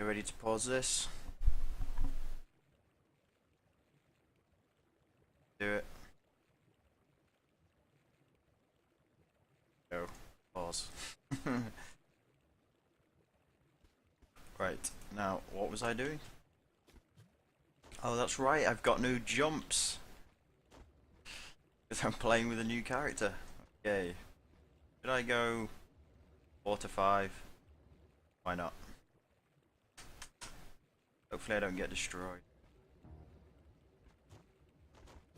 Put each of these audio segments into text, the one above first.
You ready to pause this? Do it. Go. Pause. Right, now what was I doing? Oh, that's right, I've got new jumps. Because I'm playing with a new character. Okay. Should I go 4 to 5? Why not? Hopefully I don't get destroyed.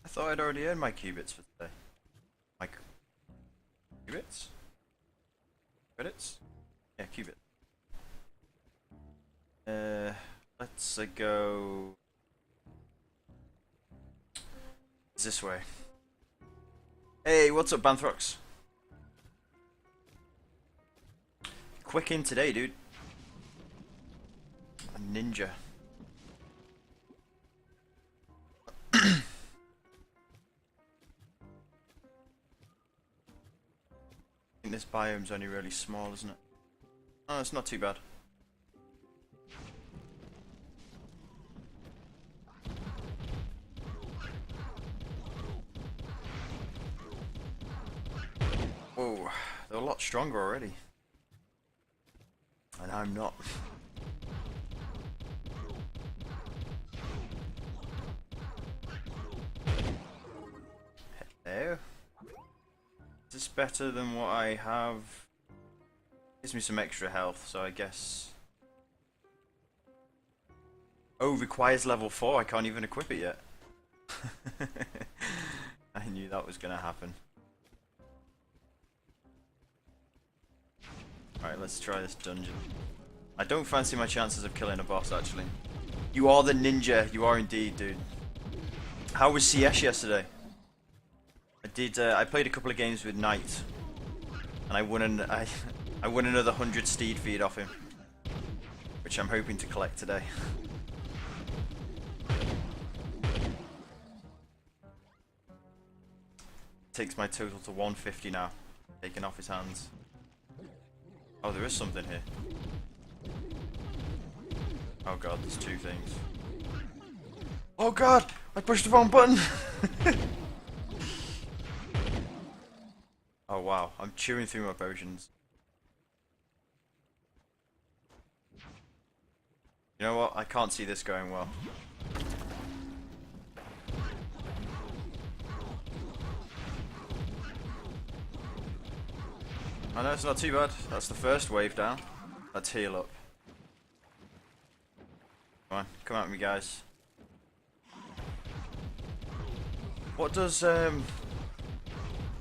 I thought I'd already earned my qubits for today. My qubits? Credits? Yeah, qubit. Let's go this way. Hey, what's up, Banthrox? Quick in today, dude. A ninja. I think this biome's only really small, isn't it? Oh, it's not too bad. Whoa, they're a lot stronger already. And I'm not. Hello? Is this better than what I have? Gives me some extra health, so I guess. Oh, requires level 4. I can't even equip it yet. I knew that was gonna happen. Alright, let's try this dungeon. I don't fancy my chances of killing a boss, actually. You are the ninja. You are indeed, dude. How was CS yesterday? I played a couple of games with Knight, and I won I won another 100 steed feed off him, which I'm hoping to collect today. Takes my total to 150 now, taken off his hands. Oh, there is something here. Oh god, there's two things. Oh god, I pushed the wrong button. Oh wow, I'm chewing through my potions. You know what? I can't see this going well. I know it's not too bad. That's the first wave down. Let's heal up. Come on, come at me, guys. What does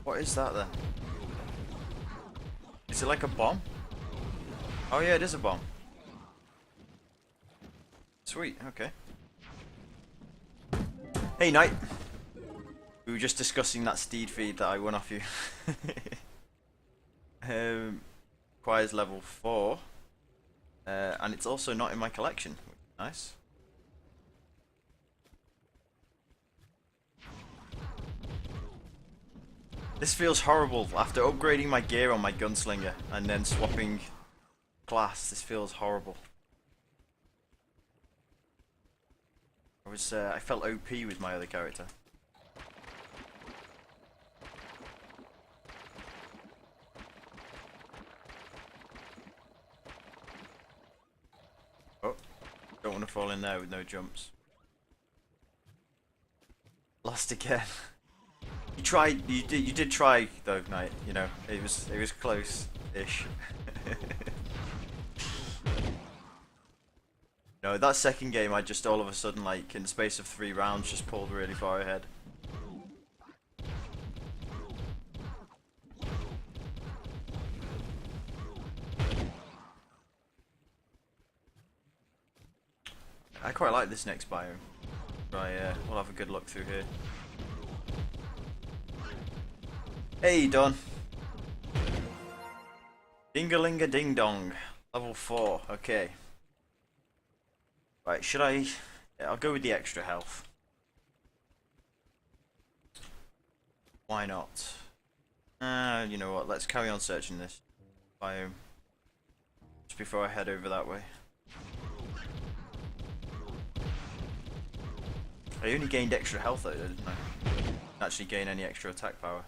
what is that then? Is it like a bomb? Oh yeah, it is a bomb. Sweet, okay. Hey, Knight. We were just discussing that steed feed that I won off you. Requires level 4. And it's also not in my collection. Nice. This feels horrible. After upgrading my gear on my gunslinger and then swapping class, this feels horrible. I felt OP with my other character. Oh, don't want to fall in there with no jumps. Lost again. You tried. You did try though, Knight. You know, it was close-ish. No, that second game, I just all of a sudden, like in the space of 3 rounds, just pulled really far ahead. I quite like this next biome. Right, we'll have a good look through here. Hey, Don. Ding-a-ling-a ding-dong. Level 4, okay. Right, should I... Yeah, I'll go with the extra health. Why not? You know what, let's carry on searching this biome. Just before I head over that way. I only gained extra health though, didn't I? Didn't actually gain any extra attack power.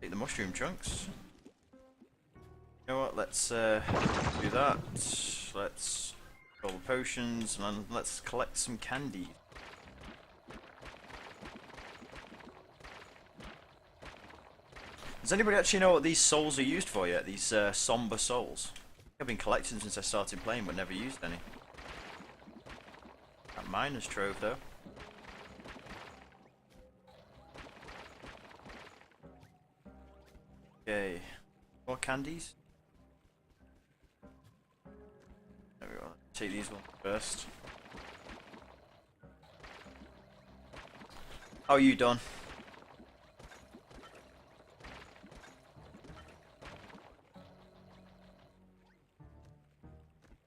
Take the mushroom chunks. You know what, let's do that. Let's roll the potions and let's collect some candy. Does anybody actually know what these souls are used for yet? These somber souls? I've been collecting since I started playing but never used any. That miner's trove though. Okay, more candies. There we go. Take these ones first. How are you, Don?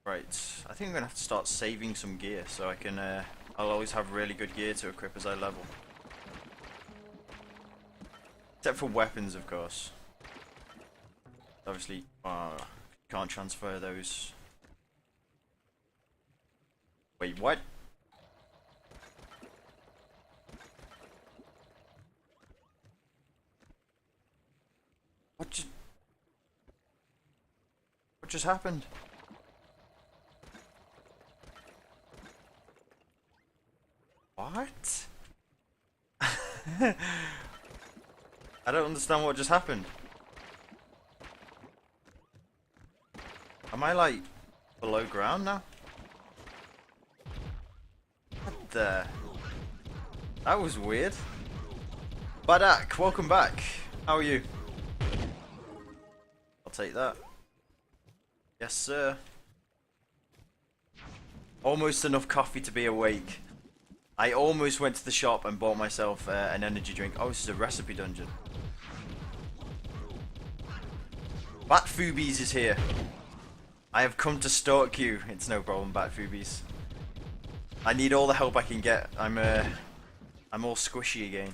Right, I think I'm gonna have to start saving some gear so I can. I'll always have really good gear to equip as I level. Except for weapons, of course. Obviously, can't transfer those. Wait, what? What just happened? What? I don't understand what just happened. Am I like below ground now? What the? That was weird. Badak, welcome back. How are you? I'll take that. Yes, sir. Almost enough coffee to be awake. I almost went to the shop and bought myself an energy drink. Oh, this is a recipe dungeon. Bat Foobies is here. I have come to stalk you. It's no problem, Bat Foobies. I need all the help I can get. I'm all squishy again.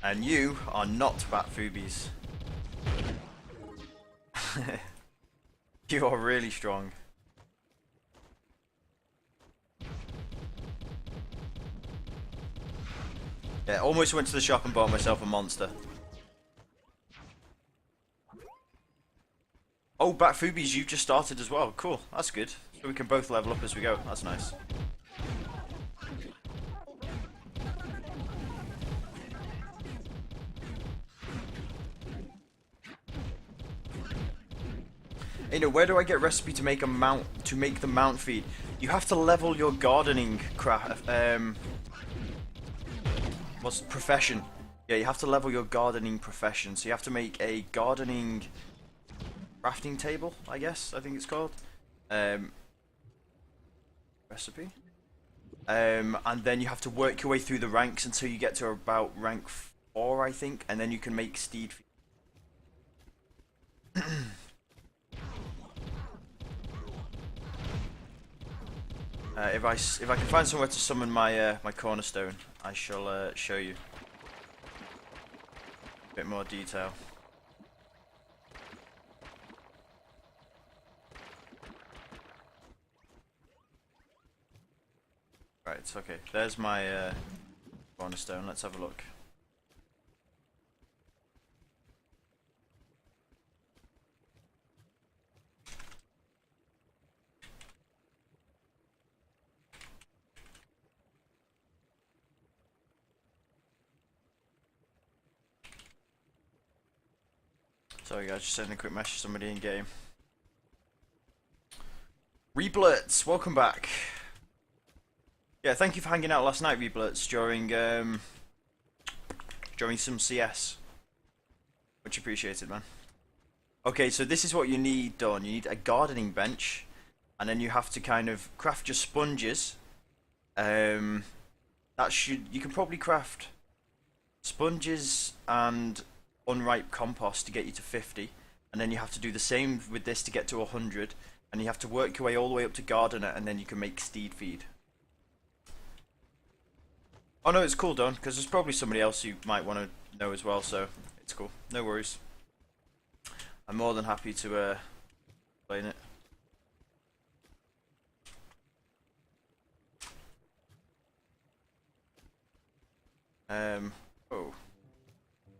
And you are not Bat Foobies. You are really strong. Yeah, almost went to the shop and bought myself a monster. Oh, Bat Foobies, you've just started as well. Cool, that's good. So we can both level up as we go. That's nice. Aindo, where do I get recipe to make a mount to make the mount feed? You have to level your gardening craft. What's profession? Yeah, you have to level your gardening profession. So you have to make a gardening crafting table, I guess. I think it's called. Recipe. And then you have to work your way through the ranks until you get to about rank 4, I think, and then you can make steed feed. If I can find somewhere to summon my my cornerstone, I shall show you a bit more detail. Right, okay. There's my cornerstone. Let's have a look. Sorry guys, just sending a quick message to somebody in game. Reblitz, welcome back. Yeah, thank you for hanging out last night, Reblitz, during some CS. Much appreciated, man. Okay, so this is what you need done. You need a gardening bench, and then you have to kind of craft your sponges. You can probably craft sponges and unripe compost to get you to 50, and then you have to do the same with this to get to 100, and you have to work your way all the way up to gardener, and then you can make steed feed. Oh no, it's cool, Don, because there's probably somebody else you might want to know as well, so it's cool. No worries. I'm more than happy to explain it. Oh.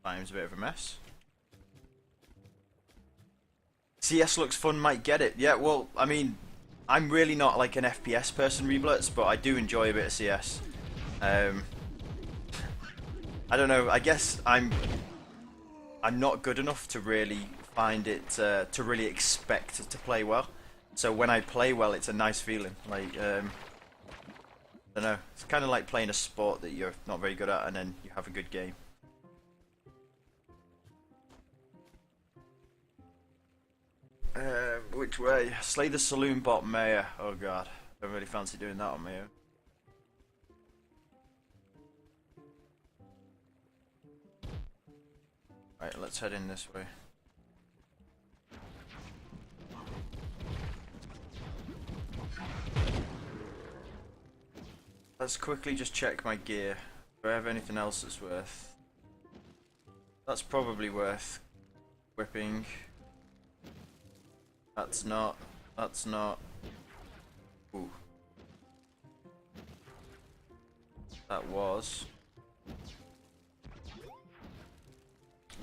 Time's a bit of a mess. CS looks fun, might get it. Yeah, well, I mean, I'm really not like an FPS person, Reblitz, but I do enjoy a bit of CS. I don't know, I guess I'm not good enough to really find it, to really expect it to play well. So when I play well, it's a nice feeling. Like, I don't know, it's kind of like playing a sport that you're not very good at and then you have a good game. Which way? Slay the saloon bot mayor. Oh god, don't really fancy doing that on my own. Right, let's head in this way. Let's quickly just check my gear. Do I have anything else that's worth? That's probably worth whipping. That's not. That's not. Ooh. That was.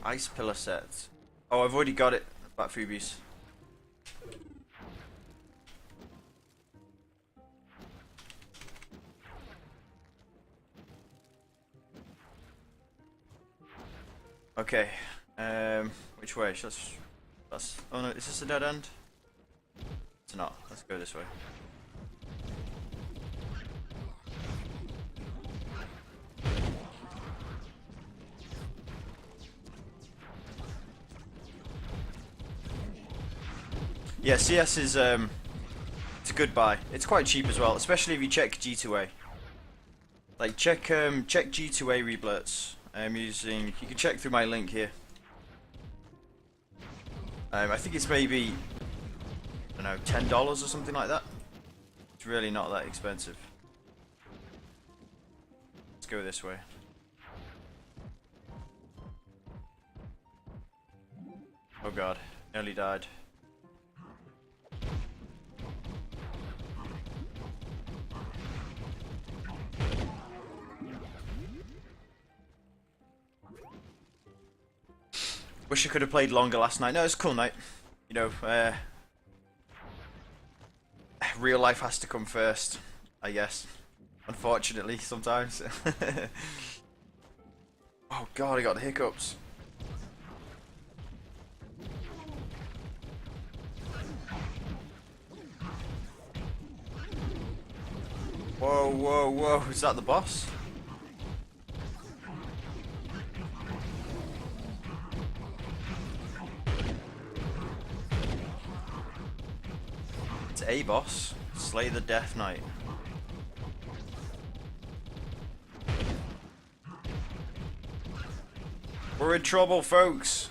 Ice pillar set. Oh, I've already got it. Bat Fubies. Okay. Which way? That's. Oh no, is this a dead end? It's not. Let's go this way. Yeah, CS is it's a good buy. It's quite cheap as well, especially if you check G2A. Like check G2A Reblitz. I'm using. You can check through my link here. I think it's maybe, I don't know, $10 or something like that. It's really not that expensive. Let's go this way. Oh god, nearly died. Wish I could have played longer last night. No, it's a cool night. You know, real life has to come first, I guess. Unfortunately, sometimes. Oh god, I got the hiccups. Whoa, whoa, whoa. Is that the boss? It's a boss. Slay the Death Knight. We're in trouble, folks.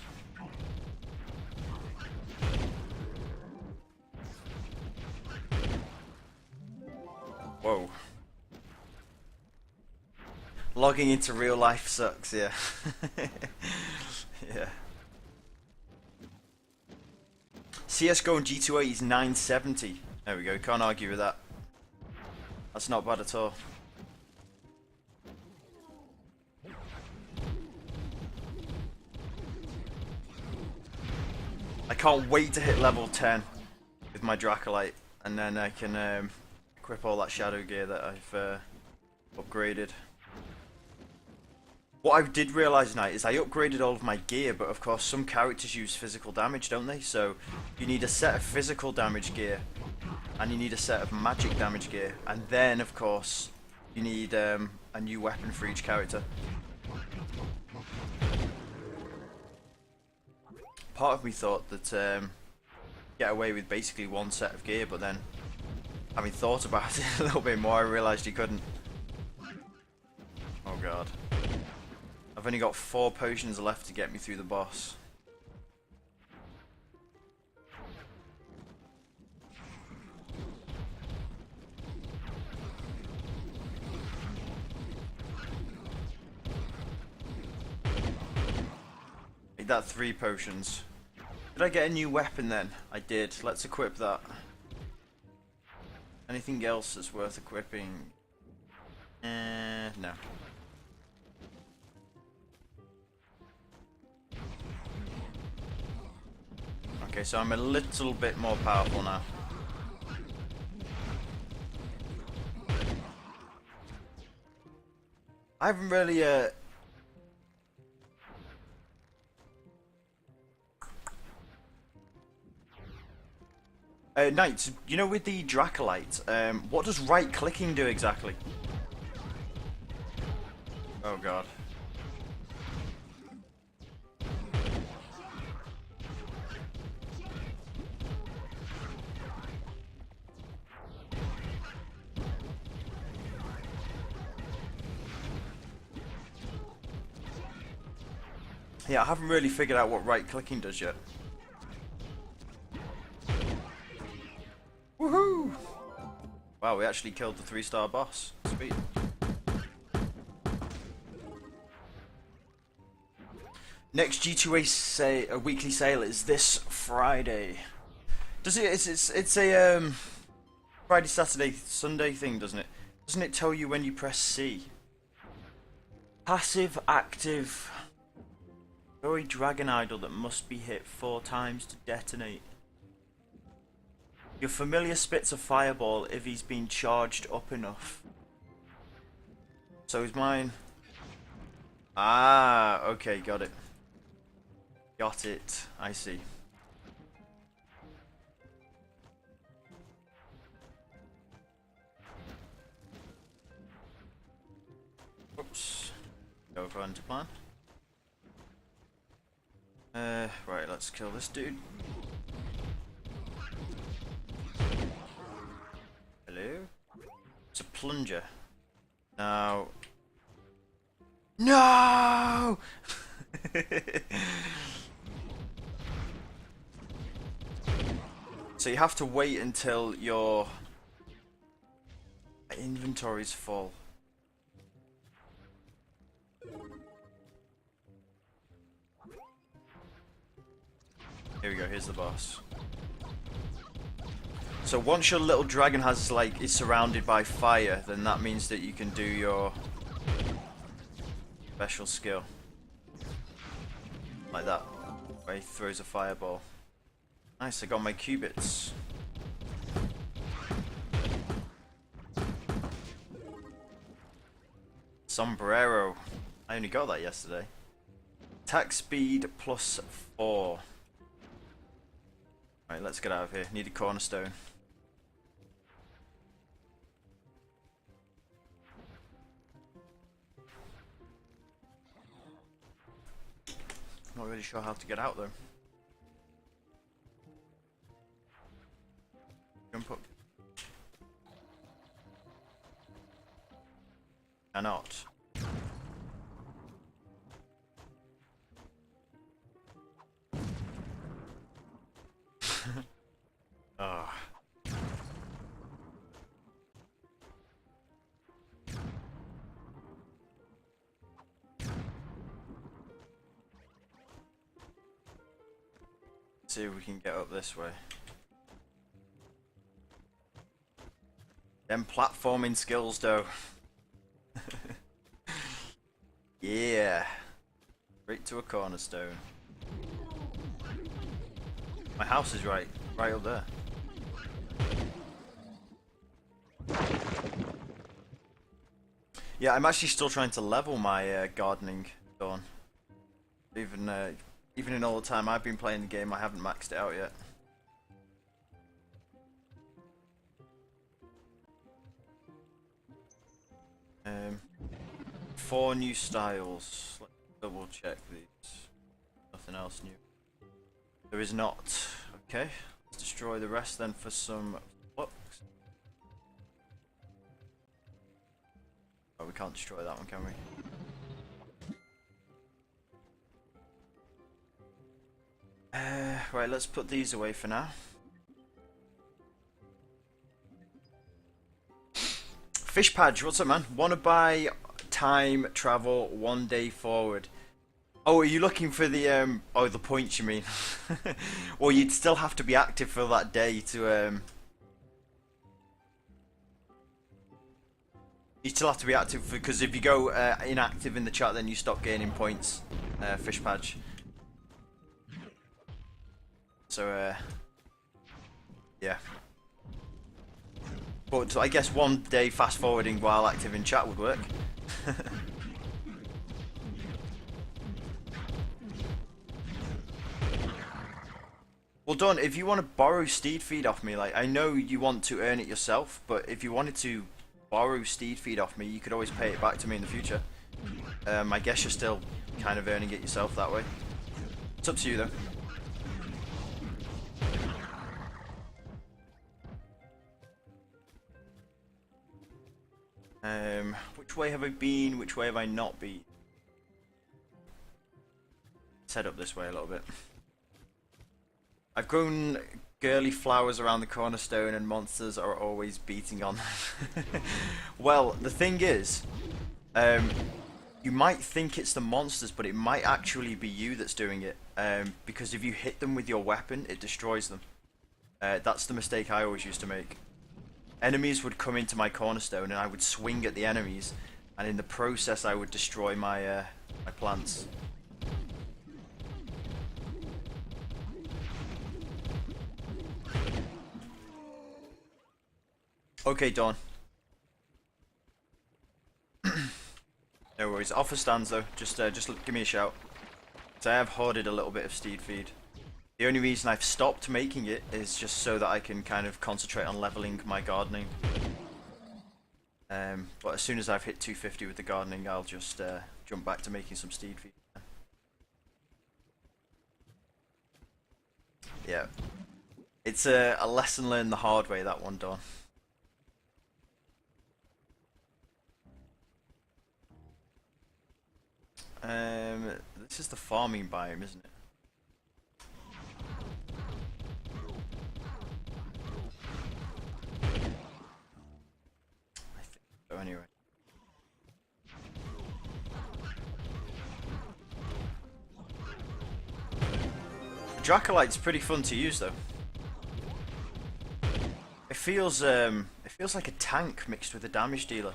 Whoa. Logging into real life sucks, yeah. Yeah. CSGO and G2A is 970. There we go, can't argue with that. That's not bad at all. I can't wait to hit level 10 with my Dracolite, and then I can equip all that shadow gear that I've upgraded. What I did realise tonight is I upgraded all of my gear, but of course some characters use physical damage, don't they? So you need a set of physical damage gear, and you need a set of magic damage gear, and then of course you need a new weapon for each character. Part of me thought that get away with basically one set of gear, but then having thought about it a little bit more, I realised you couldn't. Oh god. I've only got 4 potions left to get me through the boss. that 3 potions. Did I get a new weapon then? I did. Let's equip that. Anything else that's worth equipping? No. Okay, so I'm a little bit more powerful now. I haven't really Knights, you know, with the Dracolite, what does right clicking do exactly? Oh god. Yeah, I haven't really figured out what right clicking does yet. Woohoo! Wow, we actually killed the 3-star boss. Sweet. Next G2A a weekly sale is this Friday. Does it? It's a Friday, Saturday, Sunday thing, doesn't it? Doesn't it tell you when you press C? Passive, active. Very dragon idol that must be hit 4 times to detonate. Your familiar spits a fireball if he's been charged up enough. So is mine. Ah, okay, got it. Got it. I see. Oops. Go according to plan. Right, let's kill this dude. Hello? It's a plunger. Now... No! So you have to wait until your inventory's full. Here we go, here's the boss. So once your little dragon has is surrounded by fire, then that means that you can do your special skill. Like that, where he throws a fireball. Nice, I got my qubits. Sombrero. I only got that yesterday. Attack speed +4. Alright, let's get out of here. Need a cornerstone. Not really sure how to get out though. Jump up. Cannot. Ah. See if we can get up this way. Them platforming skills though. Yeah. Straight to a cornerstone. My house is right up there. Yeah, I'm actually still trying to level my gardening dawn. Even in all the time I've been playing the game, I haven't maxed it out yet. Um, 4 new styles. Let's double check these. Nothing else new. There is not. Okay, let's destroy the rest then for some flux. Oh, we can't destroy that one, can we? Right, let's put these away for now. Fish Padge, what's up, man? Wanna buy time travel 1 day forward? Oh, are you looking for the oh, the points you mean? Well, you'd still have to be active for that day to you still have to be active because if you go inactive in the chat, then you stop gaining points. Fish patch. So yeah. But I guess one day fast forwarding while active in chat would work. Well, Don, if you want to borrow steed feed off me, like I know you want to earn it yourself, but if you wanted to borrow steed feed off me, you could always pay it back to me in the future. I guess you're still kind of earning it yourself that way. It's up to you though. Which way have I been? Which way have I not been? Let's head up this way a little bit. I've grown girly flowers around the cornerstone and monsters are always beating on them. Well, the thing is, you might think it's the monsters, but it might actually be you that's doing it. Because if you hit them with your weapon, it destroys them. That's the mistake I always used to make. Enemies would come into my cornerstone and I would swing at the enemies, and in the process I would destroy my my plants. Okay, Dawn. No worries. Offer stands though. Just give me a shout. So I have hoarded a little bit of steed feed. The only reason I've stopped making it is just so that I can kind of concentrate on leveling my gardening. But as soon as I've hit 250 with the gardening, I'll just jump back to making some steed feed. Yeah. It's a lesson learned the hard way, that one, Dawn. This is the farming biome, isn't it? I think so, anyway. Dracolite's pretty fun to use, though. It feels like a tank mixed with a damage dealer.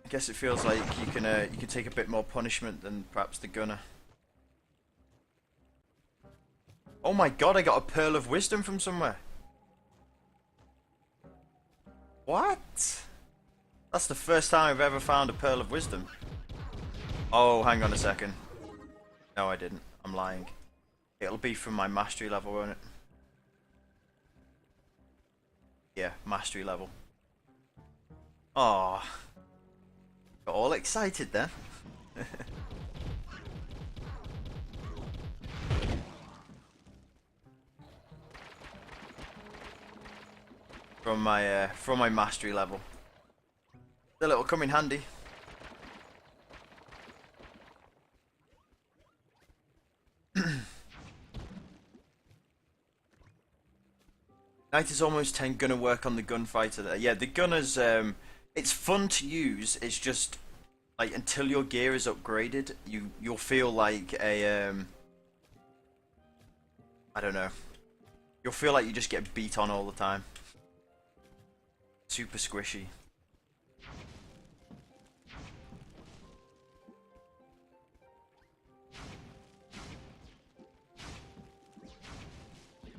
I guess it feels like you can take a bit more punishment than perhaps the gunner. Oh my god, I got a pearl of wisdom from somewhere. What? That's the first time I've ever found a pearl of wisdom. Oh, hang on a second. No, I didn't. I'm lying. It'll be from my mastery level, won't it? Yeah, mastery level. Oh, got all excited then. From my mastery level. Still, it'll come in handy. Night is almost 10. Gonna work on the gunfighter there. Yeah, the gunner's it's fun to use. It's just like until your gear is upgraded, you'll feel like a I don't know. You'll feel like you just get beat on all the time. Super squishy.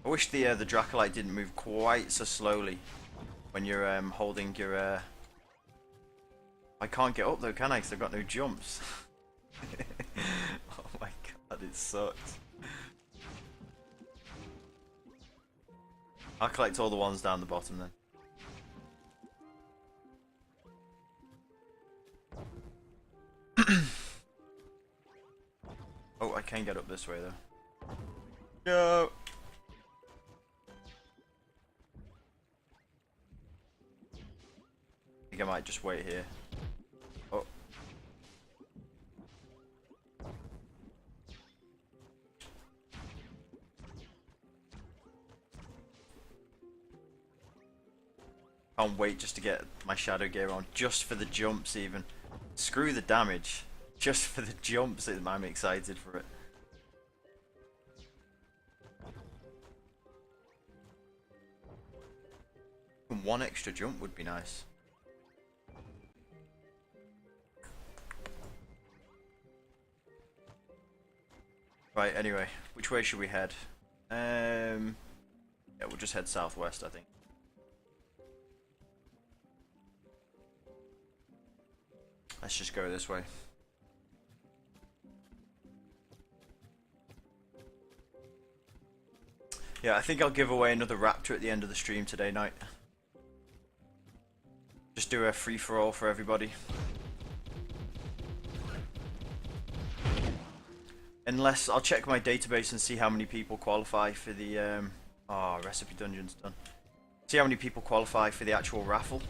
I wish the Dracolite didn't move quite so slowly when you're holding your. I can't get up though, can I? Because I've got no jumps. Oh my god, it sucks. I'll collect all the ones down the bottom then. Oh, I can get up this way though. No. I think I might just wait here. Oh. Can't wait just to get my shadow gear on, just for the jumps even. Screw the damage, just for the jumps I'm excited for it. One extra jump would be nice. Right, anyway, which way should we head? Yeah, we'll just head southwest, I think. Let's just go this way. Yeah, I think I'll give away another raptor at the end of the stream today night. Just do a free-for-all for everybody. Unless, I'll check my database and see how many people qualify for the, recipe dungeon's done. See how many people qualify for the actual raffle.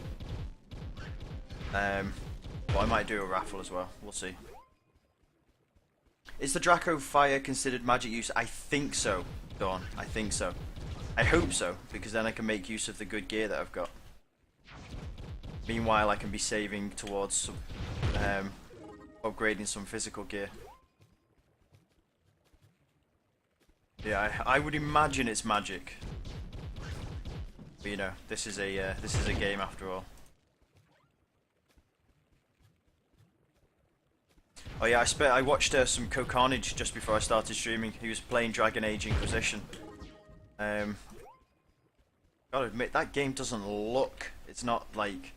Well, I might do a raffle as well, we'll see. Is the Draco Fire considered magic use? I think so, Dawn, I think so. I hope so, because then I can make use of the good gear that I've got. Meanwhile, I can be saving towards some, upgrading some physical gear. Yeah, I would imagine it's magic. But you know, this is a game after all. Oh yeah, I watched some Co-Carnage just before I started streaming. He was playing Dragon Age Inquisition. Gotta admit, that game doesn't look. It's not like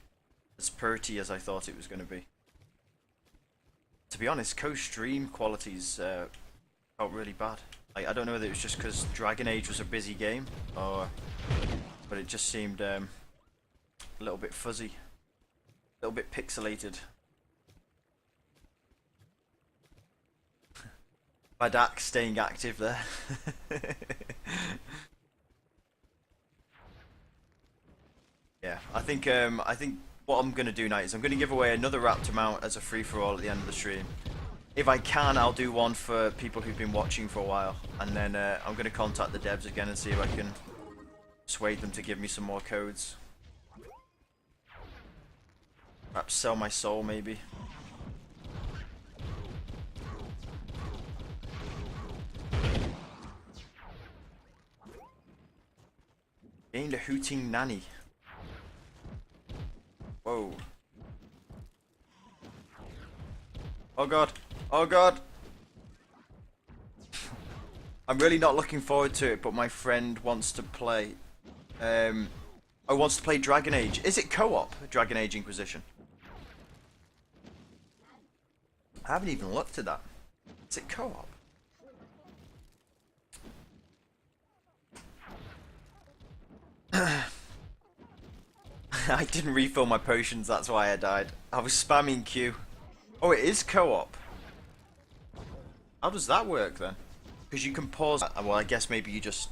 as pretty as I thought it was going to be. To be honest, co-stream qualities felt really bad. Like, I don't know whether it was just because Dragon Age was a busy game, or but it just seemed a little bit fuzzy, a little bit pixelated. Badak staying active there. Yeah, I think what I'm gonna do tonight is I'm gonna give away another Raptor mount as a free-for-all at the end of the stream. If I can, I'll do one for people who've been watching for a while, and then I'm gonna contact the devs again and see if I can persuade them to give me some more codes. Perhaps sell my soul, maybe. Gained a hooting nanny. Whoa. Oh god. Oh god. I'm really not looking forward to it, but my friend wants to play. Wants to play Dragon Age. Is it co-op? Dragon Age Inquisition. I haven't even looked at that. Is it co-op? I didn't refill my potions, that's why I died. I was spamming Q. Oh, it is co-op. How does that work then? Because you can pause. Well, I guess maybe you just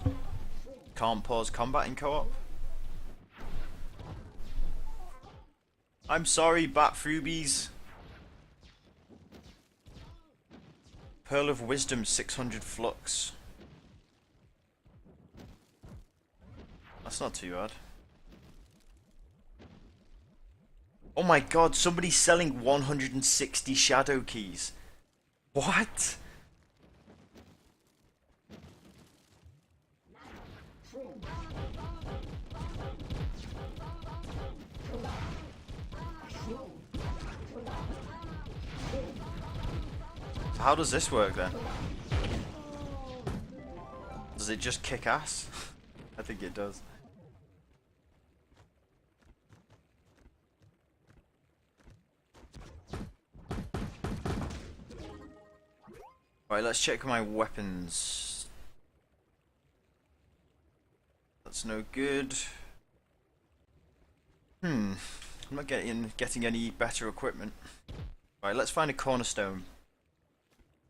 can't pause combat in co-op. I'm sorry, Bat Frubies. Pearl of Wisdom, 600 flux. That's not too bad. Oh my god, somebody's selling 160 shadow keys. What? So how does this work then? Does it just kick ass? I think it does. Right, let's check my weapons. That's no good. I'm not getting any better equipment. Right, let's find a cornerstone.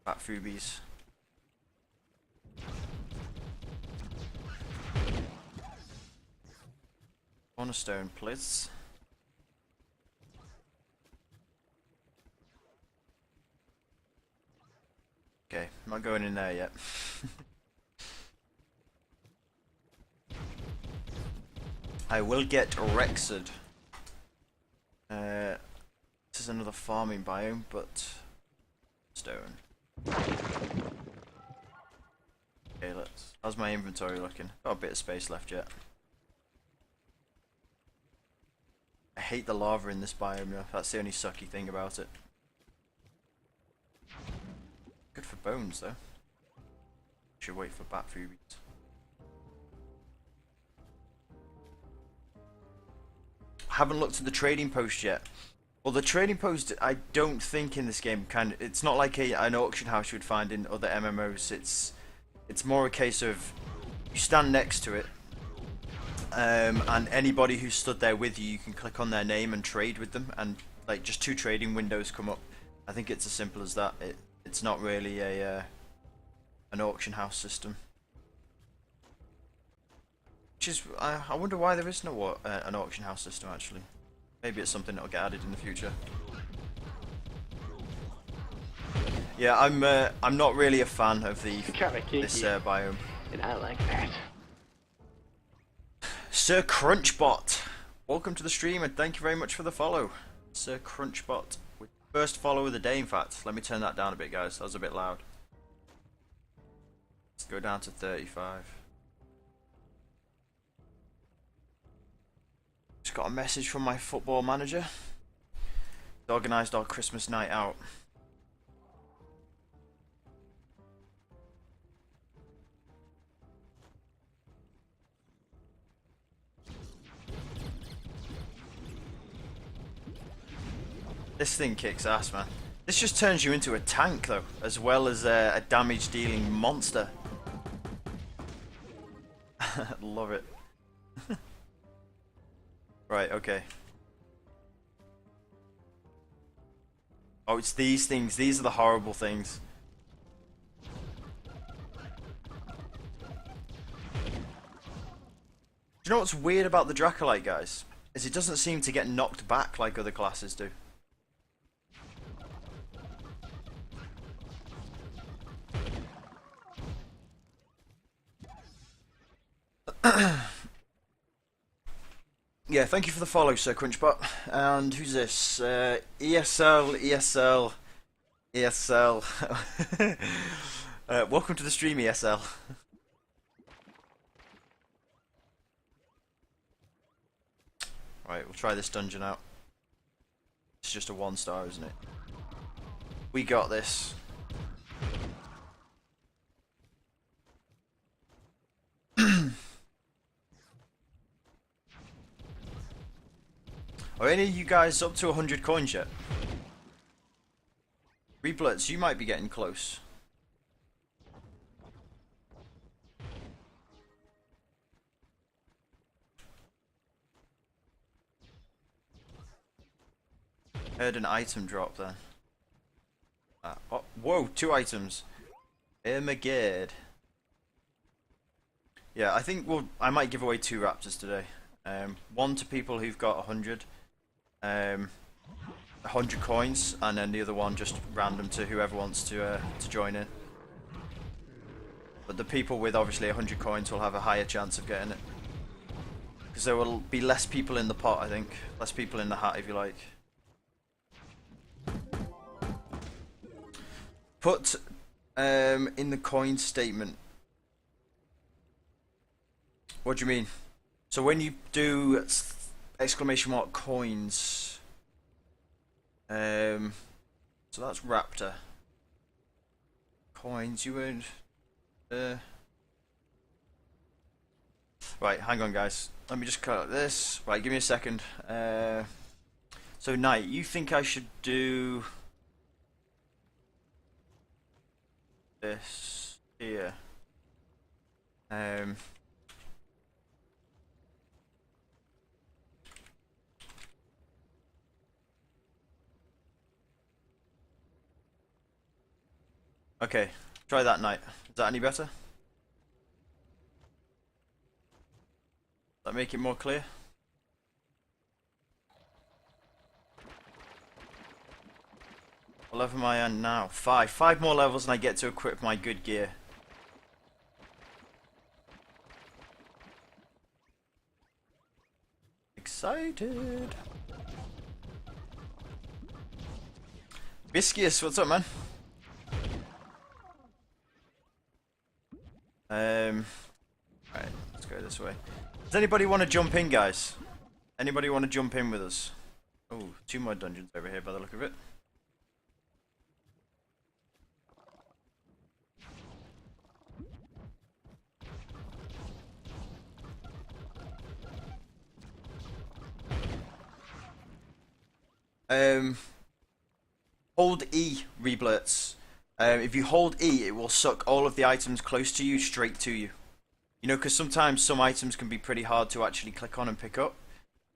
Bat Fubies. Cornerstone, please. Okay, I'm not going in there yet. I will get Rexed. is another farming biome, but stone. Okay, how's my inventory looking? Got a bit of space left yet. I hate the lava in this biome though. That's the only sucky thing about it. Good for bones though. Should wait for bat food. Haven't looked at the trading post yet. Well, the trading post, I don't think in this game it's not like an auction house you would find in other MMOs. It's more a case of you stand next to it, and anybody who stood there with you, you can click on their name and trade with them, and like just 2 trading windows come up. I think it's as simple as that. It's not really an auction house system. Which is, I wonder why there is no an auction house system actually. Maybe it's something that'll get added in the future. Yeah, I'm not really a fan of this biome. And I like that. Sir Crunchbot, welcome to the stream and thank you very much for the follow. Sir Crunchbot, first follow of the day in fact. Let me turn that down a bit guys, that was a bit loud. Let's go down to 35. Just got a message from my football manager. He's organised our Christmas night out. This thing kicks ass, man. This just turns you into a tank, though, as well as a damage-dealing monster. Love it. Right, okay. Oh, it's these things. These are the horrible things. Do you know what's weird about the Dracolite, guys? Is it doesn't seem to get knocked back like other classes do. Yeah, thank you for the follow, Sir Crunchbot. And who's this? ESL. Welcome to the stream, ESL. Right, we'll try this dungeon out. It's just a 1-star, isn't it? We got this. Are any of you guys up to 100 coins yet? Reblitz, you might be getting close. Heard an item drop then. Oh, whoa, 2 items. Oh my god. Yeah, I think I might give away 2 raptors today. One to people who've got 100. 100 coins, and then the other one just random to whoever wants to join in. But the people with obviously 100 coins will have a higher chance of getting it, because there will be less people in the pot. I think less people in the hat, if you like. Put in the coin statement. What do you mean? So when you do exclamation mark coins, so that's Raptor. Coins, you would, right, hang on guys, let me just cut out this. Right, give me a second. So Knight, you think I should do this here? Okay, try that, Knight. Is that any better? Does that make it more clear? What level am I on now? 5. 5 more levels and I get to equip my good gear. Excited! Viscious, what's up, man? Alright, let's go this way. Does anybody want to jump in, guys? Anybody want to jump in with us? Oh, 2 more dungeons over here by the look of it. Hold E, Reblurts. If you hold E, it will suck all of the items close to you straight to you. You know, because sometimes some items can be pretty hard to actually click on and pick up.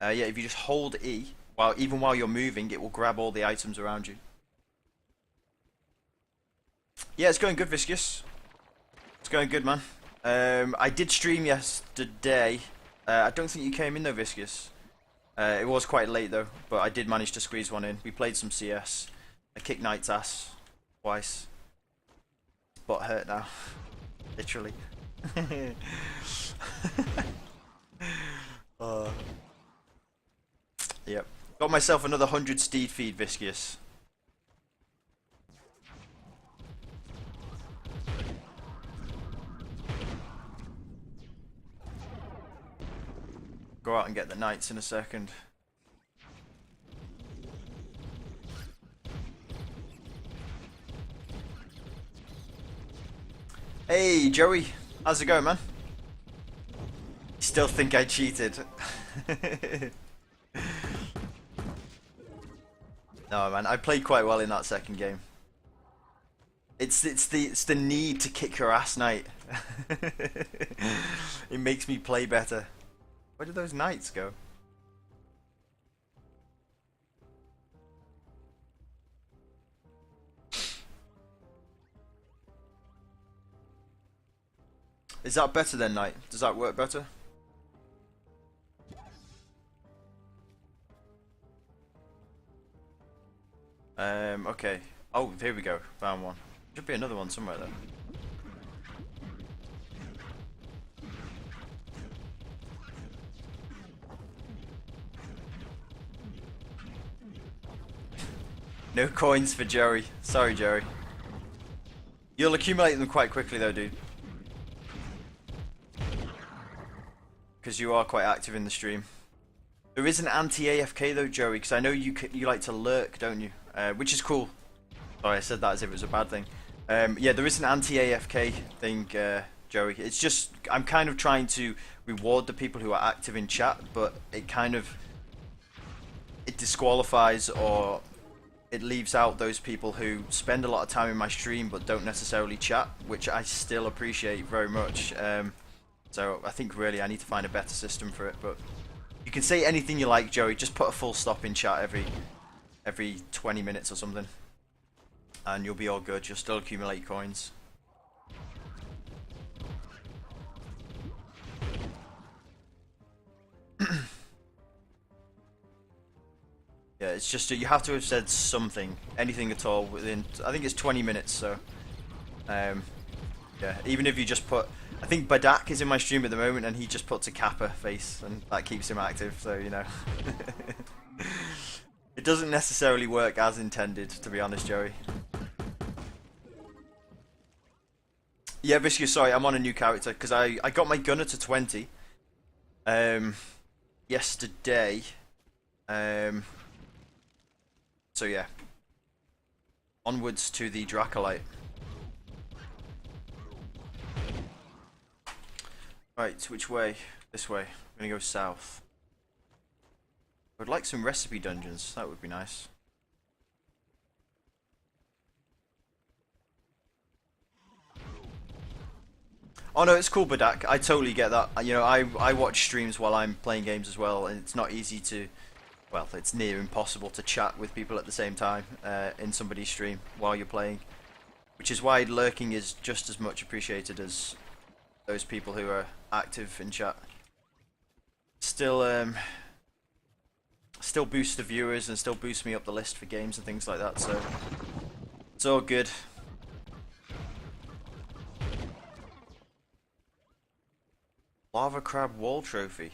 Yeah, if you just hold E, even while you're moving, it will grab all the items around you. Yeah, it's going good, Viscous. It's going good, man. I did stream yesterday. I don't think you came in though, Viscous. It was quite late though, but I did manage to squeeze one in. We played some CS. I kicked Knight's ass twice. Butt hurt now. Literally. Yep. Got myself another 100 steed feed, Viscous. Go out and get the knights in a second. Hey Joey, how's it going, man? You still think I cheated? No, man, I played quite well in that second game. It's the need to kick your ass, Knight. It makes me play better. Where did those knights go? Is that better then, Knight? Does that work better? Okay. Oh, here we go. Found one. Should be another one somewhere though. No coins for Joey. Sorry, Joey. You'll accumulate them quite quickly though, dude. Because you are quite active in the stream. There is an anti-AFK though, Joey, because I know you like to lurk, don't you? Which is cool. Sorry, I said that as if it was a bad thing. Yeah, there is an anti-AFK thing, Joey. It's just, I'm kind of trying to reward the people who are active in chat, but it disqualifies or it leaves out those people who spend a lot of time in my stream but don't necessarily chat, which I still appreciate very much. So I think really I need to find a better system for it, but you can say anything you like, Joey. Just put a full stop in chat every 20 minutes or something, and you'll be all good. You'll still accumulate coins. Yeah, it's just you have to have said something, anything at all within. I think it's 20 minutes. So, yeah, even if you just put. I think Badak is in my stream at the moment, and he just puts a Kappa face, and that keeps him active. So you know, it doesn't necessarily work as intended, to be honest, Joey. Yeah, Viscous, sorry, I'm on a new character because I got my gunner to 20 yesterday. So yeah, onwards to the Dracolite. Right, which way? This way. I'm gonna go south. I would like some recipe dungeons. That would be nice. Oh no, it's cool, Badak. I totally get that. You know, I watch streams while I'm playing games as well, and it's not easy to. Well, it's near impossible to chat with people at the same time in somebody's stream while you're playing, which is why lurking is just as much appreciated as those people who are active in chat. Still boosts the viewers and still boosts me up the list for games and things like that, so it's all good. Lava crab wall trophy.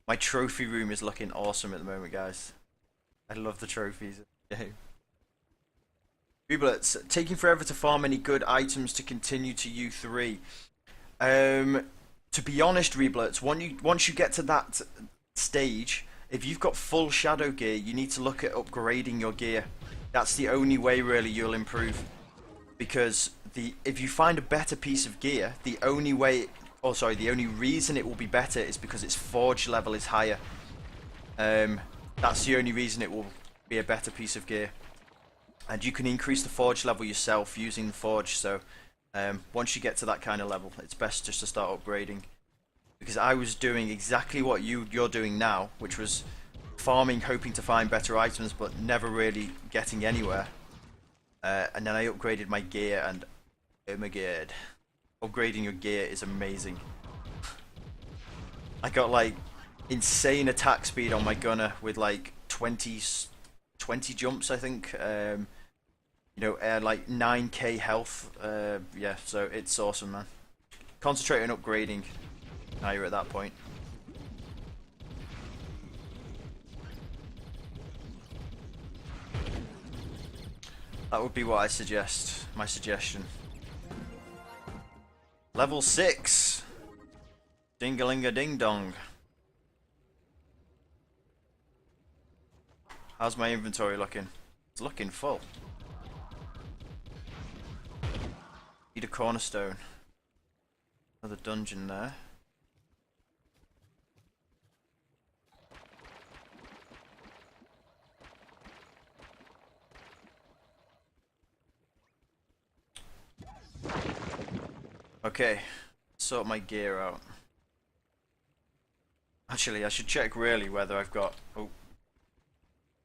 My trophy room is looking awesome at the moment, guys. I love the trophies in the game. Reblitz, taking forever to farm any good items to continue to U3. To be honest, Reblitz, once you get to that stage, if you've got full shadow gear, you need to look at upgrading your gear. That's the only way really you'll improve. Because if you find a better piece of gear, the only reason it will be better is because its forge level is higher. That's the only reason it will be a better piece of gear. And you can increase the forge level yourself using the forge, so once you get to that kind of level, it's best just to start upgrading. Because I was doing exactly what you're doing now, which was farming, hoping to find better items, but never really getting anywhere. And then I upgraded my gear, and oh my god, upgrading your gear is amazing. I got like insane attack speed on my gunner with like 20 jumps, I think. Like 9k health. Yeah, so it's awesome, man. Concentrate on upgrading. Now you're at that point. That would be what I suggest. My suggestion. Level 6. Ding-a-ling-a-ding-dong. How's my inventory looking? It's looking full. Need a cornerstone. Another dungeon there. Okay, sort my gear out. Actually, I should check really whether I've got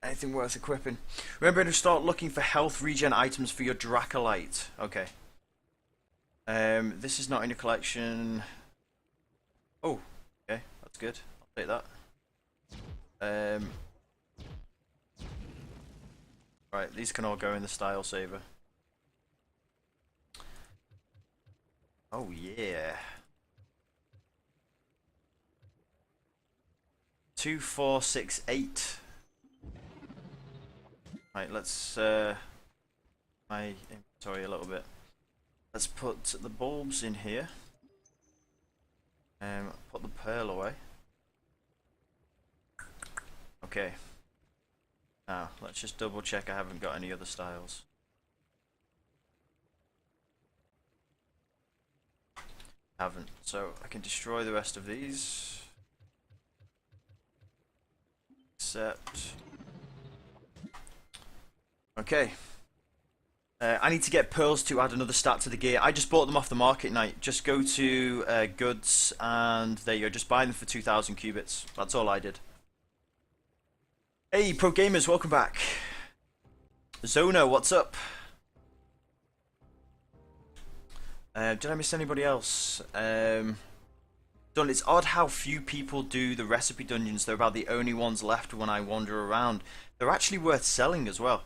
anything worth equipping. Remember to start looking for health regen items for your Dracolite. Okay. This is not in your collection. Oh, okay, that's good. I'll take that. Right, these can all go in the style saver. Oh yeah. 2, 4, 6, 8. Right, let's my inventory a little bit. Let's put the bulbs in here. Put the pearl away. Okay. Now, let's just double check I haven't got any other styles. Haven't, so I can destroy the rest of these. Except... Okay. I need to get pearls to add another stat to the gear. I just bought them off the market night. Just go to goods and there you go. Just buy them for 2,000 cubits. That's all I did. Hey, pro gamers, welcome back. Zona, what's up? Did I miss anybody else? Don, it's odd how few people do the recipe dungeons. They're about the only ones left when I wander around. They're actually worth selling as well.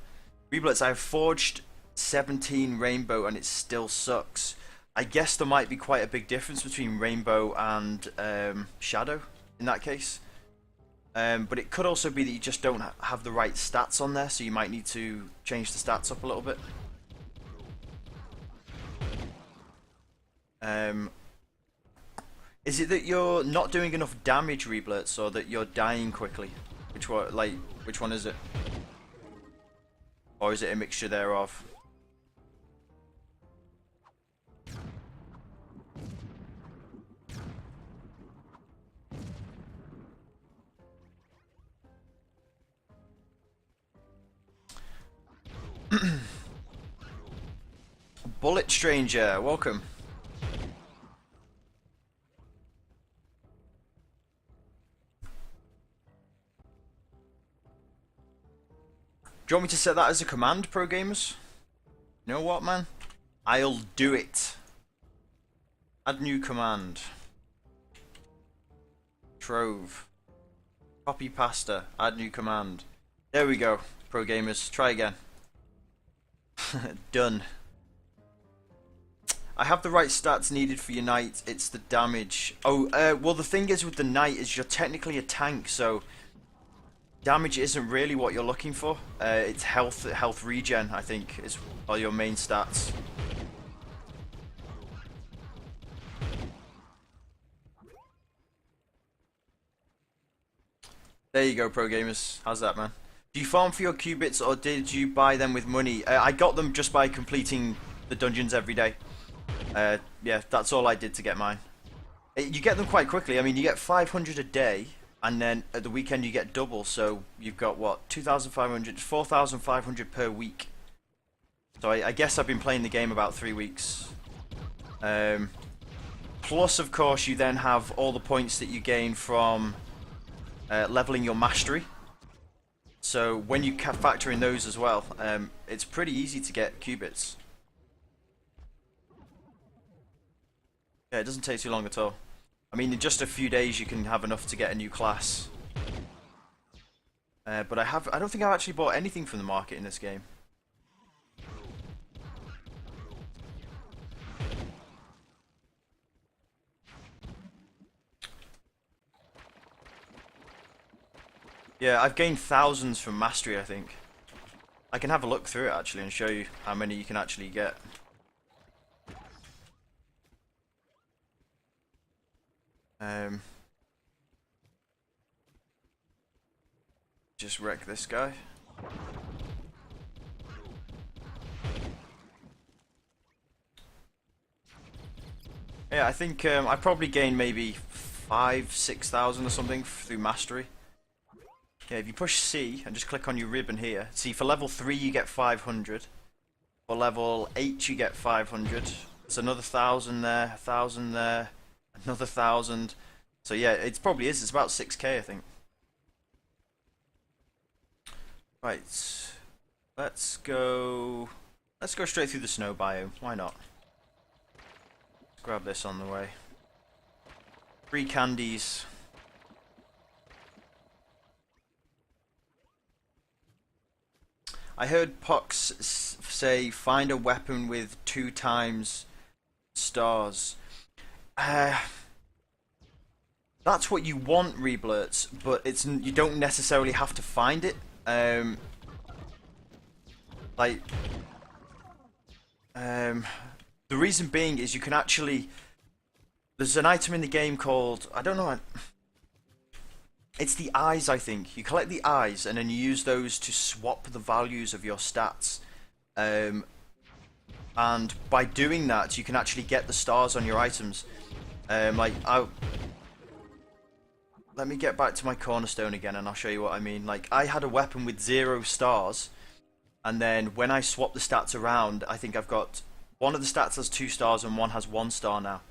Reblitz, I've forged 17 rainbow and it still sucks. I guess there might be quite a big difference between rainbow and shadow in that case. But it could also be that you just don't have the right stats on there, so you might need to change the stats up a little bit. Is it that you're not doing enough damage, Reblitz, or that you're dying quickly? Which one is it? Or is it a mixture thereof? Bullet Stranger, welcome. Do you want me to set that as a command, pro gamers? You know what, man? I'll do it. Add new command. Trove. Copy pasta. Add new command. There we go, pro gamers. Try again. Done. I have the right stats needed for your knight. It's the damage. Oh, well, the thing is with the knight is you're technically a tank, so damage isn't really what you're looking for. It's health regen, I think, are your main stats. There you go, pro gamers. How's that, man? Do you farm for your qubits or did you buy them with money? I got them just by completing the dungeons every day. Yeah, that's all I did to get mine. You get them quite quickly. I mean, you get 500 a day, and then at the weekend you get double. So you've got what, 2,500, 4,500 per week. So I guess I've been playing the game about 3 weeks. Plus, of course, you then have all the points that you gain from leveling your mastery. So when you factor in those as well, it's pretty easy to get qubits. Yeah, it doesn't take too long at all. I mean, in just a few days you can have enough to get a new class. But I don't think I've actually bought anything from the market in this game. Yeah, I've gained thousands from mastery, I think. I can have a look through it actually and show you how many you can actually get. Just wreck this guy. Yeah, I think I probably gained maybe 5,000-6,000 or something through mastery. Yeah, if you push C and just click on your ribbon here, see for level 3 you get 500. For level 8 you get 500. There's another 1,000 there, 1,000 there, another 1,000. So yeah, it probably is. It's about 6k, I think. Right, let's go straight through the snow biome. Why not? Let's grab this on the way. Free candies. I heard Pox say find a weapon with 2 times stars. That's what you want, Reblurts, but you don't necessarily have to find it. The reason being is you can actually. There's an item in the game called, I don't know. It's the eyes, I think. You collect the eyes and then you use those to swap the values of your stats. And by doing that, you can actually get the stars on your items. Let me get back to my cornerstone again and I'll show you what I mean. Like, I had a weapon with 0 stars, and then when I swap the stats around, I think I've got one of the stats has 2 stars and one has 1 star now.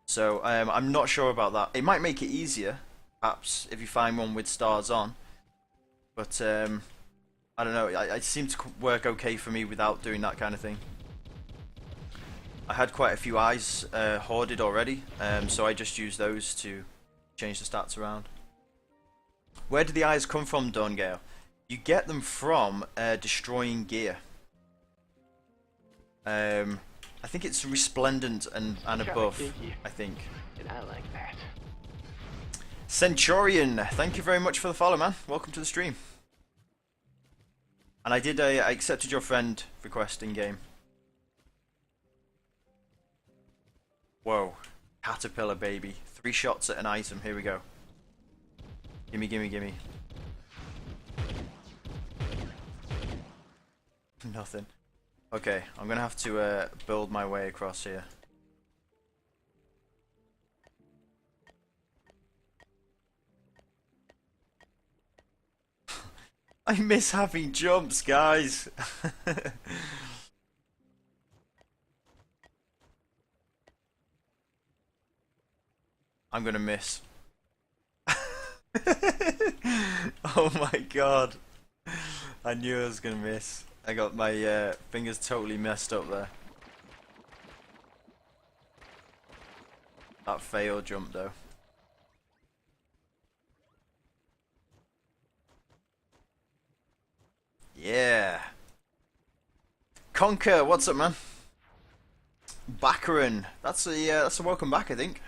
So I'm not sure about that. It might make it easier, perhaps, if you find one with stars on. But I don't know. It seemed to work okay for me without doing that kind of thing. I had quite a few eyes hoarded already, so I just used those to change the stats around. Where do the eyes come from, Dawn-Gale? You get them from destroying gear. I think it's resplendent and above, I think. And I like that. Centurion, thank you very much for the follow, man. Welcome to the stream. And I accepted your friend request in game. Whoa, caterpillar baby. 3 shots at an item. Here we go. Gimme, gimme, gimme. Nothing. Okay, I'm gonna have to build my way across here. I miss having jumps, guys. I'm gonna miss. Oh my god. I knew I was gonna miss. I got my fingers totally messed up there. That fail jump though. Yeah. Conquer, what's up, man? Baccarin, that's a welcome back, I think.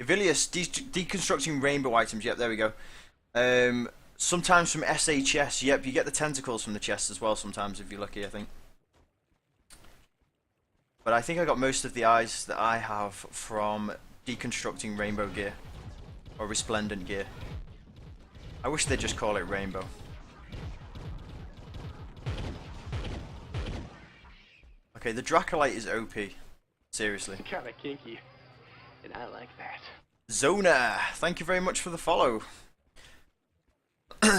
Evilius, deconstructing rainbow items. Yep, there we go. Sometimes from SHS. Yep, you get the tentacles from the chest as well sometimes if you're lucky, I think. But I think I got most of the eyes that I have from deconstructing rainbow gear. Or resplendent gear. I wish they'd just call it rainbow. Okay, the Dracolite is OP. Seriously. Kinda kinky. And I like that. Zona, thank you very much for the follow.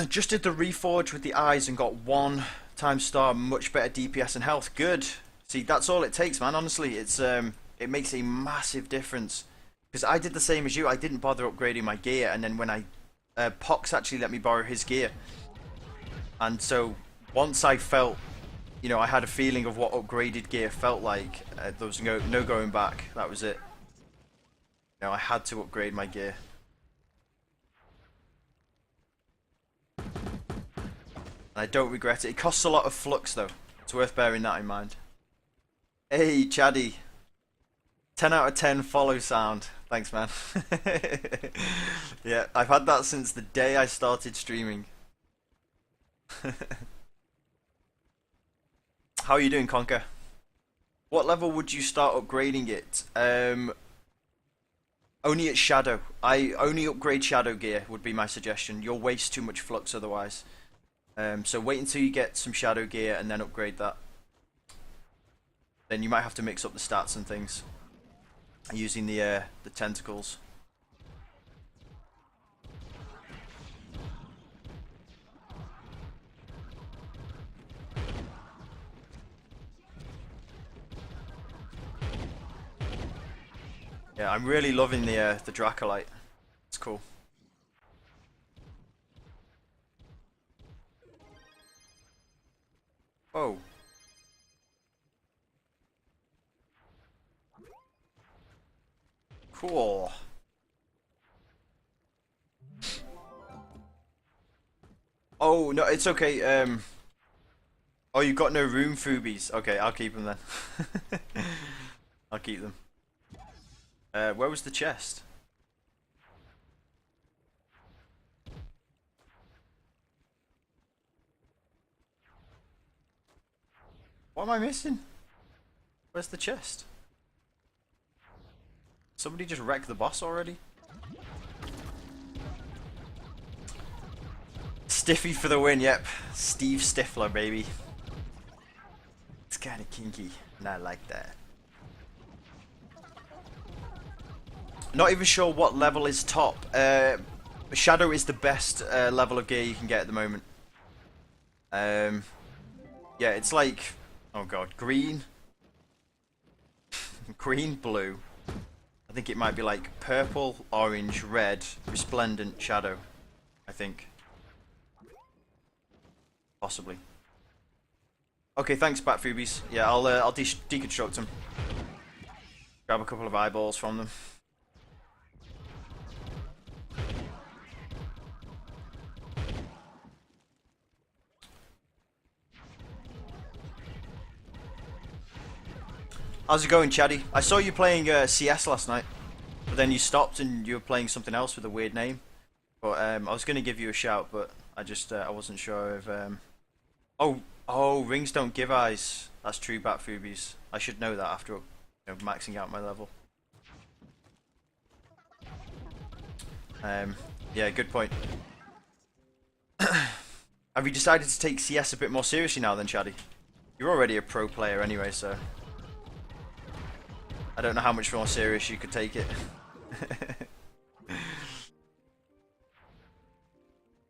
Just did the reforge with the eyes and got 1 time star, much better DPS and health. Good. See, that's all it takes, man. Honestly, it makes a massive difference. Because I did the same as you. I didn't bother upgrading my gear, and then when I Pox actually let me borrow his gear, and so once I felt, you know, I had a feeling of what upgraded gear felt like. There was no going back. That was it. You know, I had to upgrade my gear. And I don't regret it. It costs a lot of flux though. It's worth bearing that in mind. Hey, Chaddy. 10 out of 10 follow sound. Thanks, man. Yeah, I've had that since the day I started streaming. How are you doing, Conker? What level would you start upgrading it? Only at Shadow. I only upgrade Shadow gear would be my suggestion. You'll waste too much flux otherwise. So wait until you get some Shadow gear and then upgrade that. Then you might have to mix up the stats and things using the tentacles. Yeah, I'm really loving the Dracolite. It's cool. Oh. Cool. Oh, no, it's okay. Oh, you got no room, Foobies. Okay, I'll keep them then. I'll keep them. Where was the chest? What am I missing? Where's the chest? Somebody just wrecked the boss already? Stiffy for the win, yep. Steve Stifler, baby. It's kinda kinky, and I like that. Not even sure what level is top. Shadow is the best level of gear you can get at the moment. Yeah, it's like, oh god, green, green, blue. I think it might be like purple, orange, red, resplendent, shadow. I think, possibly. Okay, thanks, Batfoobies. Yeah, I'll deconstruct them. Grab a couple of eyeballs from them. How's it going, Chaddy? I saw you playing CS last night, but then you stopped and you were playing something else with a weird name. But I was going to give you a shout, but I just I wasn't sure if. Oh, rings don't give eyes. That's true, Batfoobies. I should know that after, you know, maxing out my level. Yeah, good point. Have you decided to take CS a bit more seriously now then, Chaddy? You're already a pro player anyway, so I don't know how much more serious you could take it.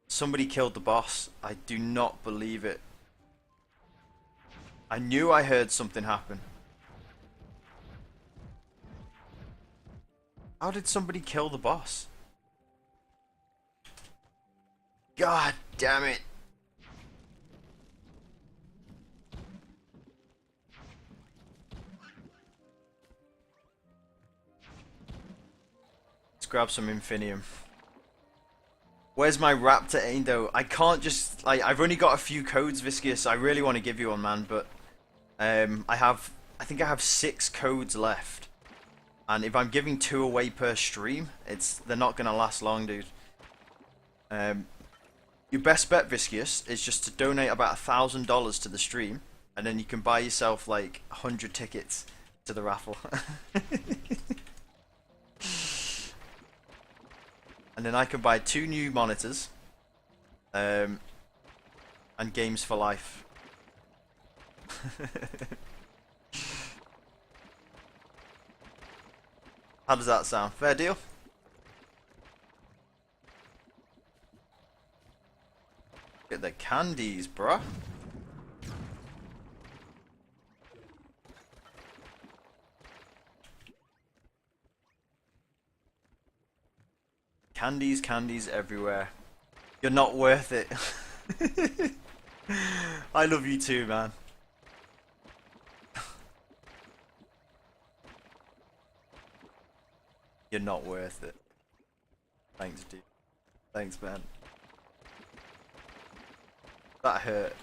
Somebody killed the boss. I do not believe it. I knew I heard something happen. How did somebody kill the boss? God damn it. Let's grab some Infinium. Where's my Raptor Aindo? I can't just, like, I've only got a few codes, Viscous. I really want to give you one, man, but I think I have 6 codes left. And if I'm giving 2 away per stream, they're not gonna last long, dude. Your best bet, Viscius, is just to donate about $1,000 to the stream, and then you can buy yourself like 100 tickets to the raffle. And then I can buy 2 new monitors, and games for life. How does that sound? Fair deal? Get the candies, bruh. Candies, candies everywhere. You're not worth it. I love you too, man. You're not worth it. Thanks, dude. Thanks, man. That hurt.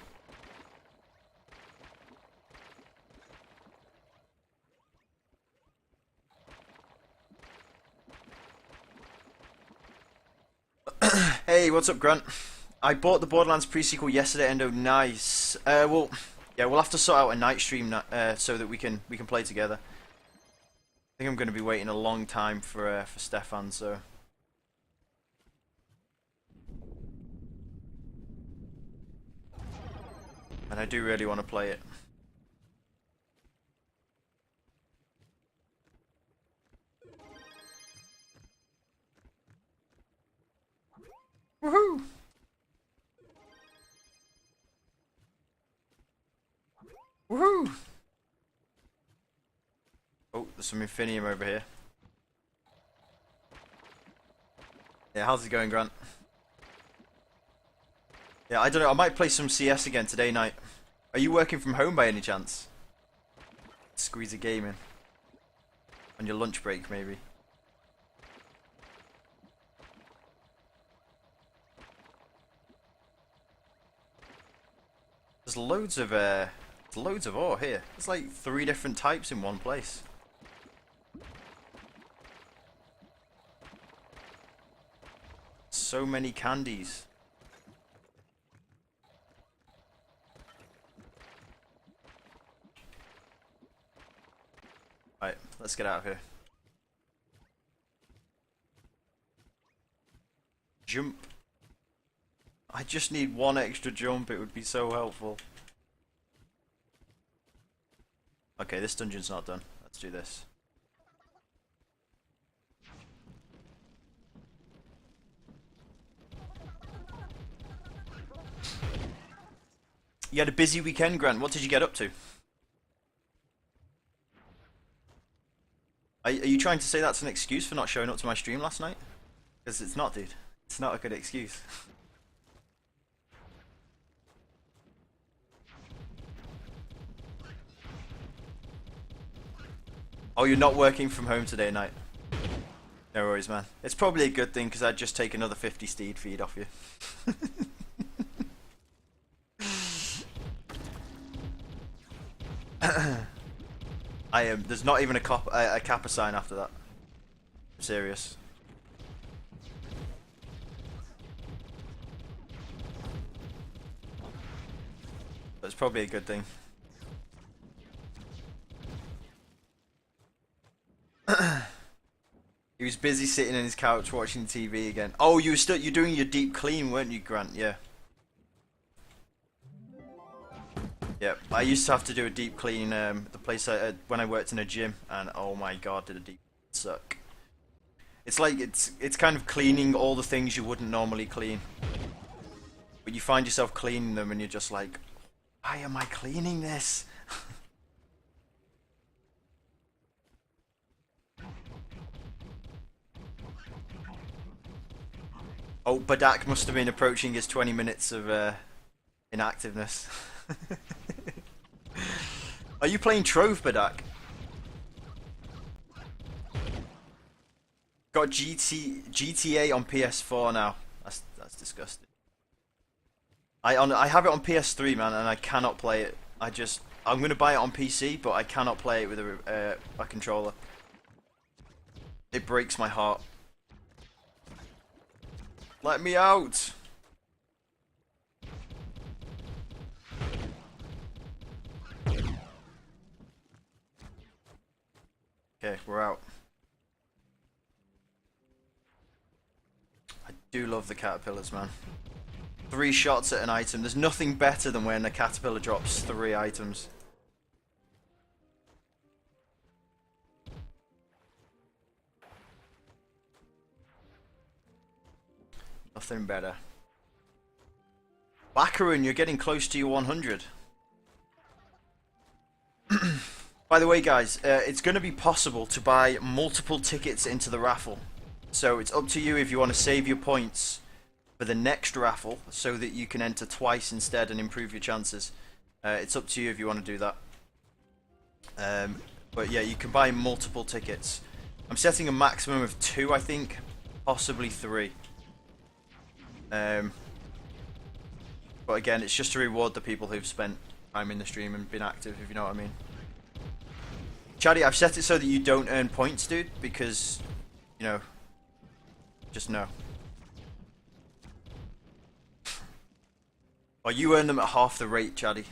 Hey, what's up, Grant? I bought the Borderlands pre-sequel yesterday, Aindo. Nice. Well, yeah, we'll have to sort out a night stream so that we can play together. I think I'm going to be waiting a long time for Stefan, so. And I do really want to play it. Woohoo! Woohoo! Oh, there's some Infinium over here. Yeah, how's it going, Grant? Yeah, I don't know. I might play some CS again today night. Are you working from home by any chance? Squeeze a game in. On your lunch break, maybe. There's loads of ore here. There's like 3 different types in one place. So many candies. Right, let's get out of here. Jump. I just need 1 extra jump, it would be so helpful. Okay, this dungeon's not done. Let's do this. You had a busy weekend, Grant. What did you get up to? Are you trying to say that's an excuse for not showing up to my stream last night? Because it's not, dude. It's not a good excuse. Oh, you're not working from home today night? No worries, man. It's probably a good thing because I'd just take another 50 steed feed off you. I am. There's not even a kappa sign after that. I'm serious. That's probably a good thing. He was busy sitting on his couch watching TV again. Oh, you're doing your deep clean, weren't you, Grant? Yeah. Yep. I used to have to do a deep clean. The place when I worked in a gym, and oh my god, did a deep suck. It's like it's kind of cleaning all the things you wouldn't normally clean, but you find yourself cleaning them, and you're just like, why am I cleaning this? Oh, Badak must have been approaching his 20 minutes of inactiveness. Are you playing Trove, Badak? Got GTA on PS4 now. That's disgusting. I have it on PS3, man, and I cannot play it. I'm gonna buy it on PC, but I cannot play it with a controller. It breaks my heart. Let me out! Okay, we're out. I do love the caterpillars, man. 3 shots at an item. There's nothing better than when a caterpillar drops 3 items. Nothing better. Baccarin, you're getting close to your 100. By the way, guys, it's going to be possible to buy multiple tickets into the raffle. So it's up to you if you want to save your points for the next raffle so that you can enter twice instead and improve your chances. It's up to you if you want to do that. But yeah, you can buy multiple tickets. I'm setting a maximum of 2, I think, possibly 3. But again, it's just to reward the people who've spent time in the stream and been active, if you know what I mean. Chaddy, I've set it so that you don't earn points, dude, because, you know, just know. Or you earn them at half the rate, Chaddy.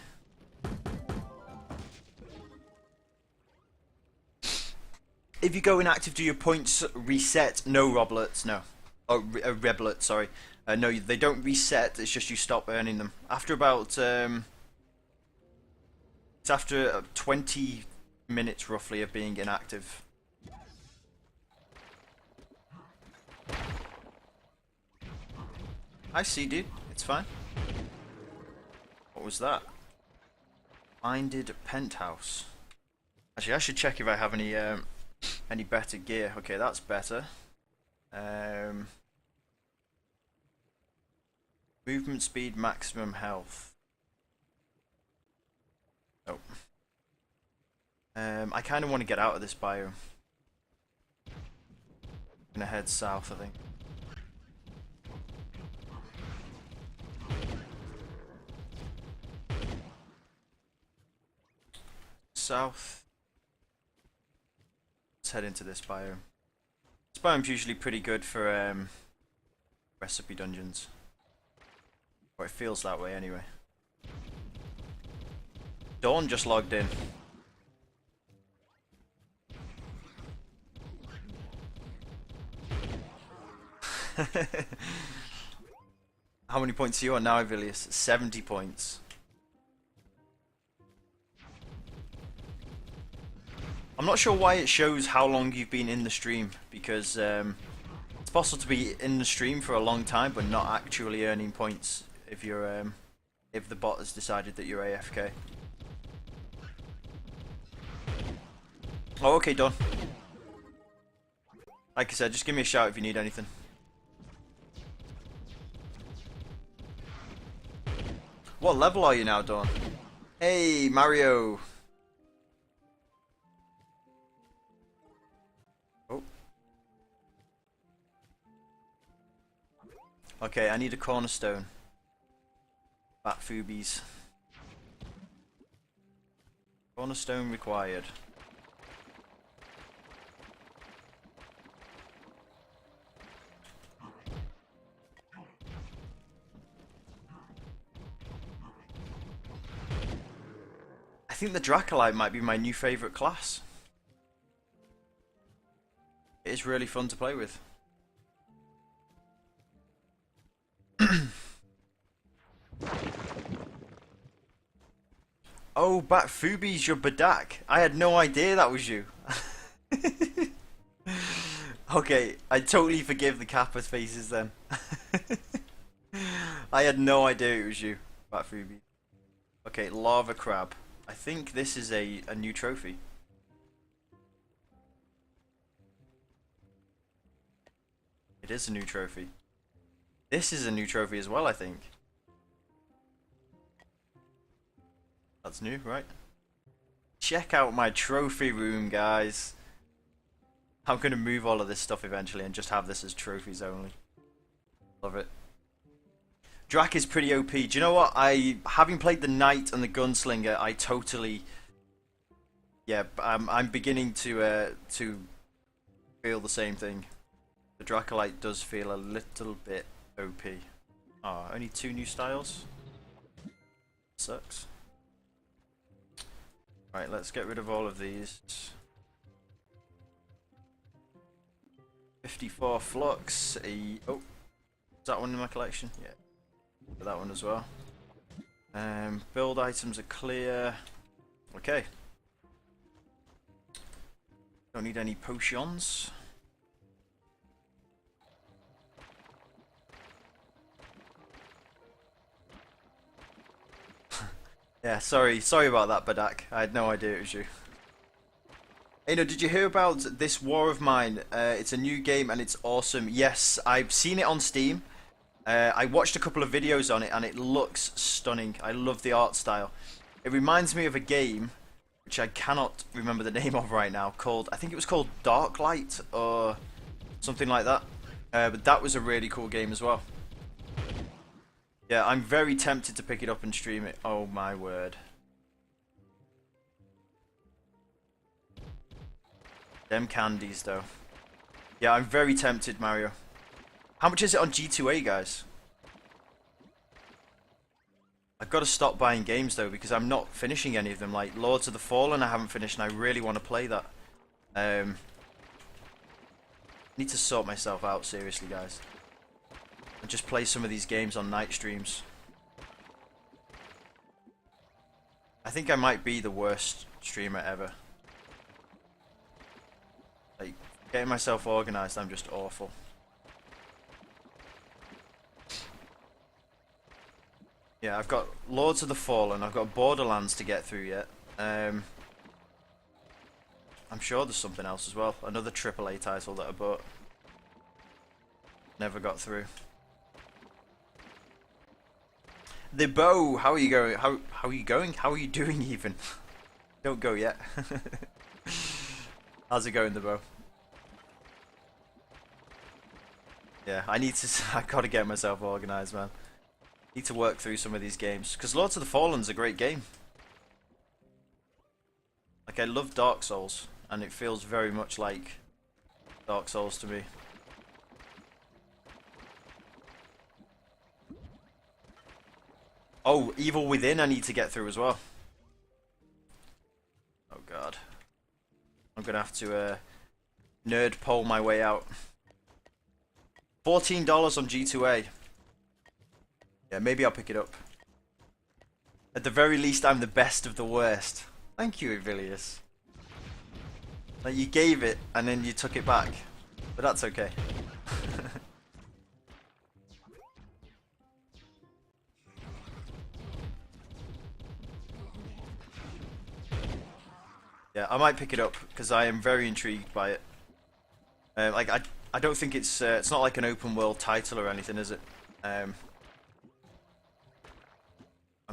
If you go inactive, do your points reset? No, Roblets, no. Oh, Reblet, sorry. No, they don't reset, it's just you stop earning them. After about, it's after 20 minutes, roughly, of being inactive. I see, dude. It's fine. What was that? Minded Penthouse. Actually, I should check if I have any better gear. Okay, that's better. Movement speed, maximum health. Oh. I kind of want to get out of this biome. I'm gonna head south, I think. South. Let's head into this biome. This biome's usually pretty good for recipe dungeons. Or it feels that way anyway. Dawn just logged in. How many points are you on now, Avilius? 70 points. I'm not sure why it shows how long you've been in the stream, because it's possible to be in the stream for a long time but not actually earning points if you're if the bot has decided that you're AFK. Oh, okay, Don. Like I said, just give me a shout if you need anything. What level are you now, Dawn? Hey, Mario! Oh. Okay, I need a cornerstone. Bat Fubies. Cornerstone required. I think the Dracolite might be my new favourite class. It is really fun to play with. Oh, Bat Fubies, you're Badak. I had no idea that was you. Okay, I totally forgive the Kappa faces then. I had no idea it was you, Bat Fubies. Okay, Lava Crab. I think this is a new trophy. It is a new trophy. This is a new trophy as well, I think. That's new, right? Check out my trophy room, guys. I'm going to move all of this stuff eventually and just have this as trophies only. Love it. Drac is pretty OP. Do you know what? Having played the Knight and the Gunslinger, I totally... Yeah, I'm beginning to feel the same thing. The Dracolite does feel a little bit OP. Oh, only 2 new styles? Sucks. Right, let's get rid of all of these. 54 flux. Oh, is that one in my collection? Yeah, that one as well. Build items are clear. Okay. Don't need any potions. Yeah, sorry about that, Badak. I had no idea it was you. Aindo, did you hear about this war of mine? It's a new game and it's awesome. Yes, I've seen it on Steam. I watched a couple of videos on it and it looks stunning. I love the art style. It reminds me of a game, which I cannot remember the name of right now, called, I think it was called Darklight or something like that. But that was a really cool game as well. Yeah, I'm very tempted to pick it up and stream it. Oh my word. Them candies though. Yeah, I'm very tempted, Mario. How much is it on G2A, guys? I've got to stop buying games though because I'm not finishing any of them. Like Lords of the Fallen I haven't finished and I really want to play that. Need to sort myself out seriously, guys. And just play some of these games on night streams. I think I might be the worst streamer ever. Like, getting myself organised, I'm just awful. Yeah, I've got Lords of the Fallen, I've got Borderlands to get through yet. I'm sure there's something else as well. Another AAA title that I bought. Never got through. The bow, how are you going? How are you going? How are you doing even? Don't go yet. How's it going, the bow? Yeah, I gotta get myself organised, man. Need to work through some of these games. Because Lords of the Fallen's a great game. Like, I love Dark Souls. And it feels very much like Dark Souls to me. Oh, Evil Within I need to get through as well. Oh god. I'm gonna have to nerd pole my way out. $14 on G2A. Yeah, maybe I'll pick it up. At the very least, I'm the best of the worst. Thank you, Evilius. Like, you gave it, and then you took it back. But that's okay. Yeah, I might pick it up, because I am very intrigued by it. Like, I don't think it's not like an open world title or anything, is it? I'm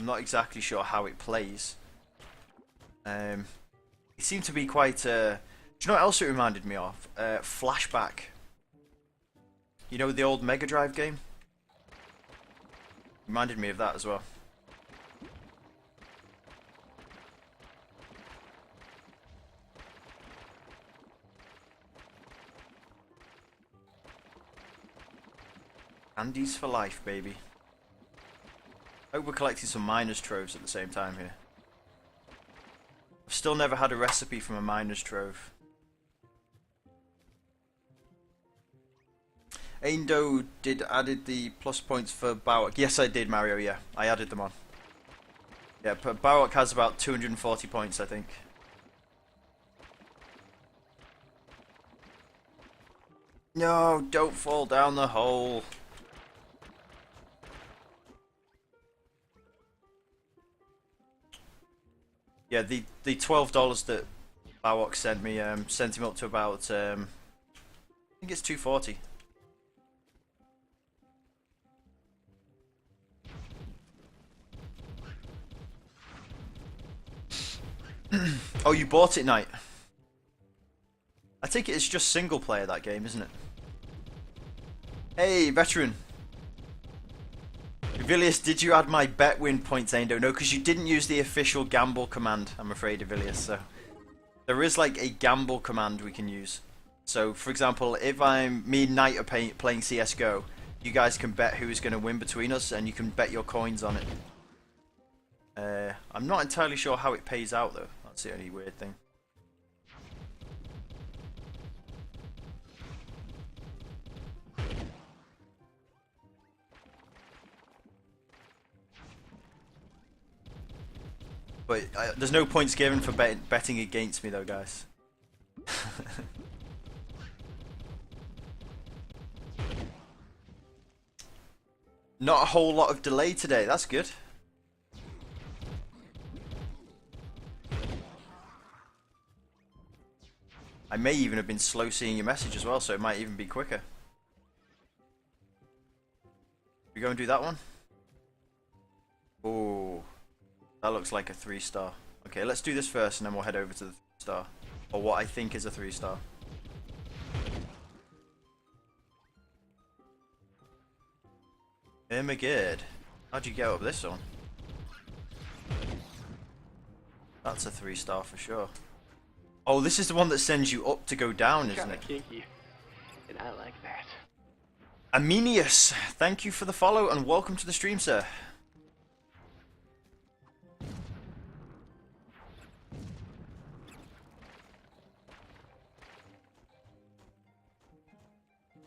not exactly sure how it plays. It seemed to be quite... do you know what else it reminded me of? Flashback. You know the old Mega Drive game? Reminded me of that as well. Candies for life, baby. Hope we're collecting some miners' troves at the same time here. I've still never had a recipe from a miner's trove. Aindo added the plus points for Bowak. Yes, I did, Mario. Yeah, I added them on. Yeah, but Bowak has about 240 points, I think. No, don't fall down the hole. Yeah, the $12 that Bowak sent me sent him up to about I think it's 240. Oh, you bought it, Knight? I take it it's just single player, that game, isn't it? Hey, veteran. Evilius, did you add my bet win points, Aindo? No, because you didn't use the official gamble command, I'm afraid, Evilius. So there is like a gamble command we can use. So, for example, if me and Knight are playing CSGO, you guys can bet who's going to win between us, and you can bet your coins on it. I'm not entirely sure how it pays out, though. That's the only weird thing. But there's no points given for betting against me though, guys. Not a whole lot of delay today, that's good. I may even have been slow seeing your message as well, so it might even be quicker. We go and do that one? Oh, that looks like a 3-star. Okay, let's do this first and then we'll head over to the 3-star. Or what I think is a 3-star. Oh my god. How'd you get up this one? That's a 3-star for sure. Oh, this is the one that sends you up to go down, isn't Kinda it? kinky, and I like that. Amenius, thank you for the follow and welcome to the stream, sir.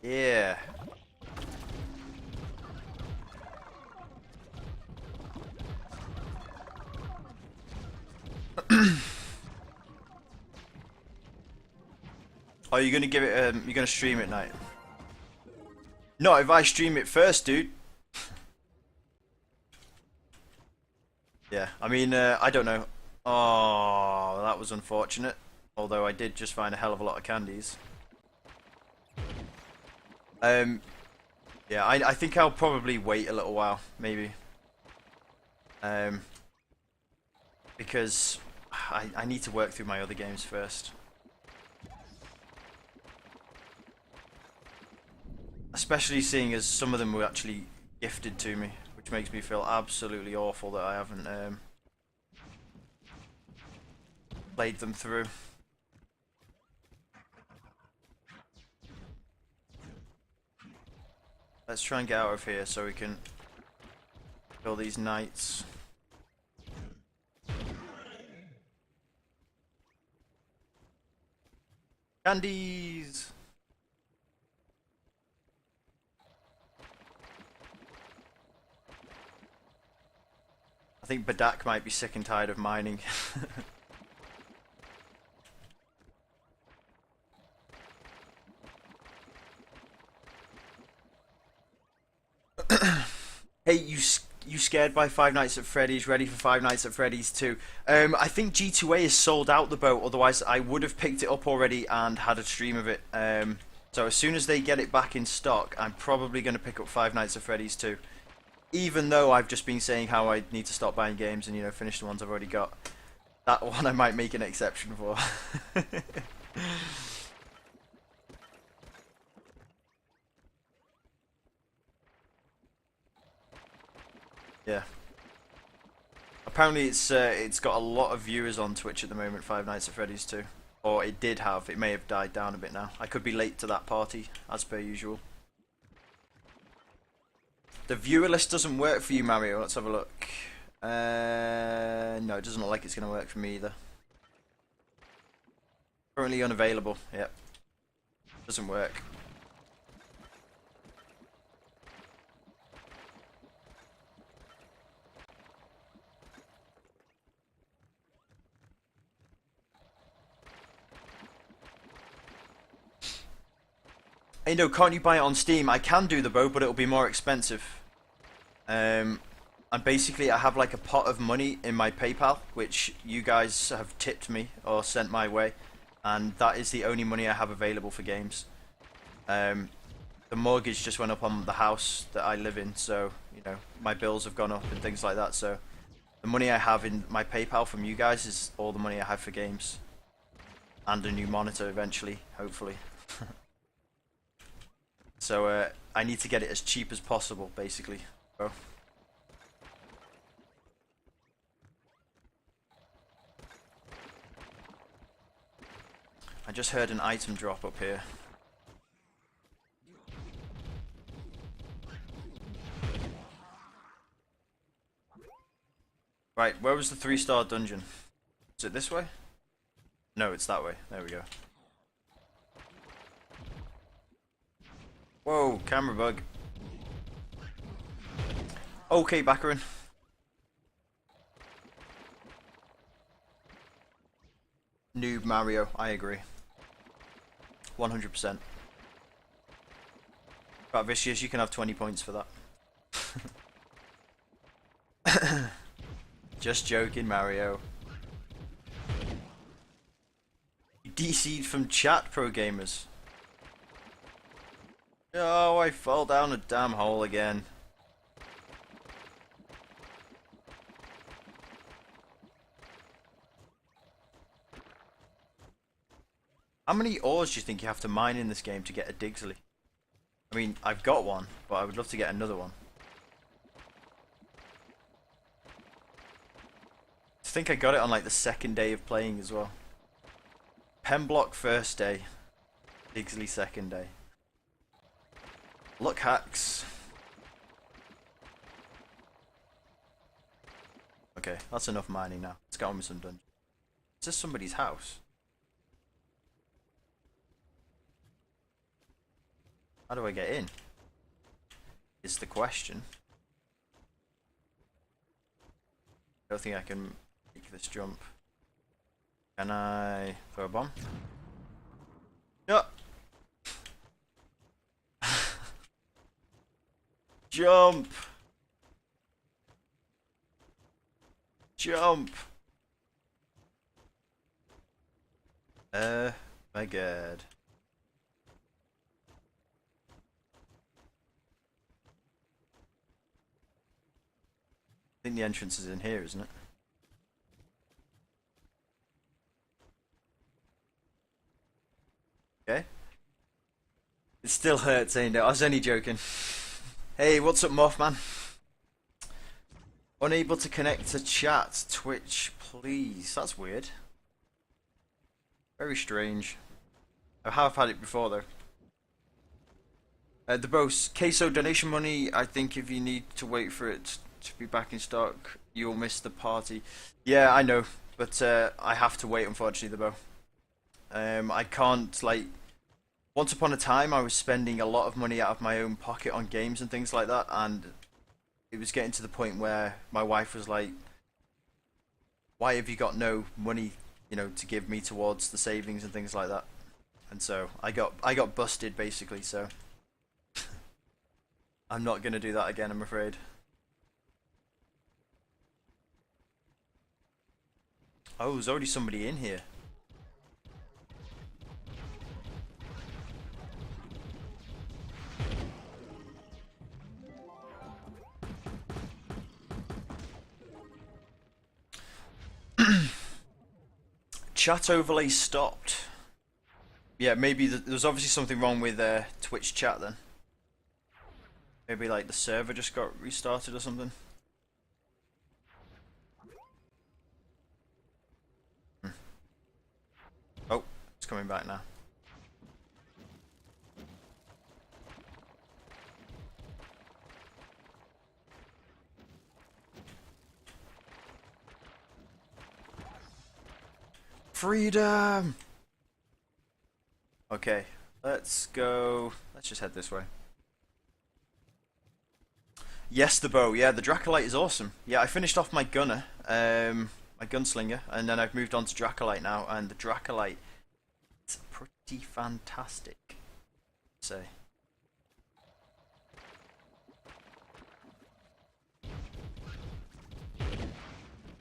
Yeah. Oh, you're gonna give it, you're gonna stream it night? No, if I stream it first, dude. Yeah, I mean, I don't know. Oh, that was unfortunate. Although I did just find a hell of a lot of candies. Yeah, I think I'll probably wait a little while, maybe. Because I need to work through my other games first. Especially seeing as some of them were actually gifted to me, which makes me feel absolutely awful that I haven't played them through. Let's try and get out of here so we can kill these knights. Candies! I think Badak might be sick and tired of mining. Hey, you scared by Five Nights at Freddy's? Ready for Five Nights at Freddy's 2? I think G2A is sold out the boat, otherwise I would have picked it up already and had a stream of it. So as soon as they get it back in stock, I'm probably going to pick up Five Nights at Freddy's 2. Even though I've just been saying how I need to stop buying games and, you know, finish the ones I've already got. That one I might make an exception for. Yeah. Apparently it's got a lot of viewers on Twitch at the moment, Five Nights at Freddy's 2. Or it did have, it may have died down a bit now. I could be late to that party, as per usual. The viewer list doesn't work for you, Mario. Let's have a look. No, it doesn't look like it's going to work for me either. Currently unavailable, yep. Doesn't work. Aindo, can't you buy it on Steam? I can do the bow, but it'll be more expensive. And basically I have like a pot of money in my PayPal, which you guys have tipped me or sent my way. And that is the only money I have available for games. The mortgage just went up on the house that I live in, so, you know, my bills have gone up and things like that. So the money I have in my PayPal from you guys is all the money I have for games. And a new monitor eventually, hopefully. So I need to get it as cheap as possible, basically. So. I just heard an item drop up here. Right, where was the 3-star dungeon? Is it this way? No, it's that way. There we go. Whoa, camera bug. Okay, Baccarin. noob Mario. I agree. 100%. But Vicious, you can have 20 points for that. Just joking, Mario. You DC'd from chat, pro gamers. Oh, I fell down a damn hole again. How many ores do you think you have to mine in this game to get a Digsley? I mean, I've got one, but I would love to get another one. I think I got it on like the second day of playing as well. Pemblock first day, Digsley second day. Luck hacks. Okay, that's enough mining now. Let's get on with some dungeons. Is this somebody's house? How do I get in? Is the question. I don't think I can make this jump. Can I throw a bomb? Yeah. Jump! Jump! My god. I think the entrance is in here, isn't it? Okay. It still hurts, Aindo. I was only joking. Hey, what's up, Mothman? Unable to connect to chat. Twitch, please. That's weird. Very strange. I have had it before, though. The Bose queso donation money. I think if you need to wait for it to be back in stock, you'll miss the party. Yeah, I know, but I have to wait, unfortunately, the Bo. I can't, like... Once upon a time, I was spending a lot of money out of my own pocket on games and things like that, and it was getting to the point where my wife was like, why have you got no money, you know, to give me towards the savings and things like that? And so I got busted, basically, so I'm not going to do that again, I'm afraid. Oh, there's already somebody in here. Chat overlay stopped. Yeah, maybe there's obviously something wrong with Twitch chat then. Maybe like the server just got restarted or something. Oh, it's coming back now. Freedom! Okay, let's go. Let's just head this way. Yes, the bow. Yeah, the Dracolite is awesome. Yeah, I finished off my gunner, my gunslinger, and then I've moved on to Dracolite now, and the Dracolite is pretty fantastic, I'd say.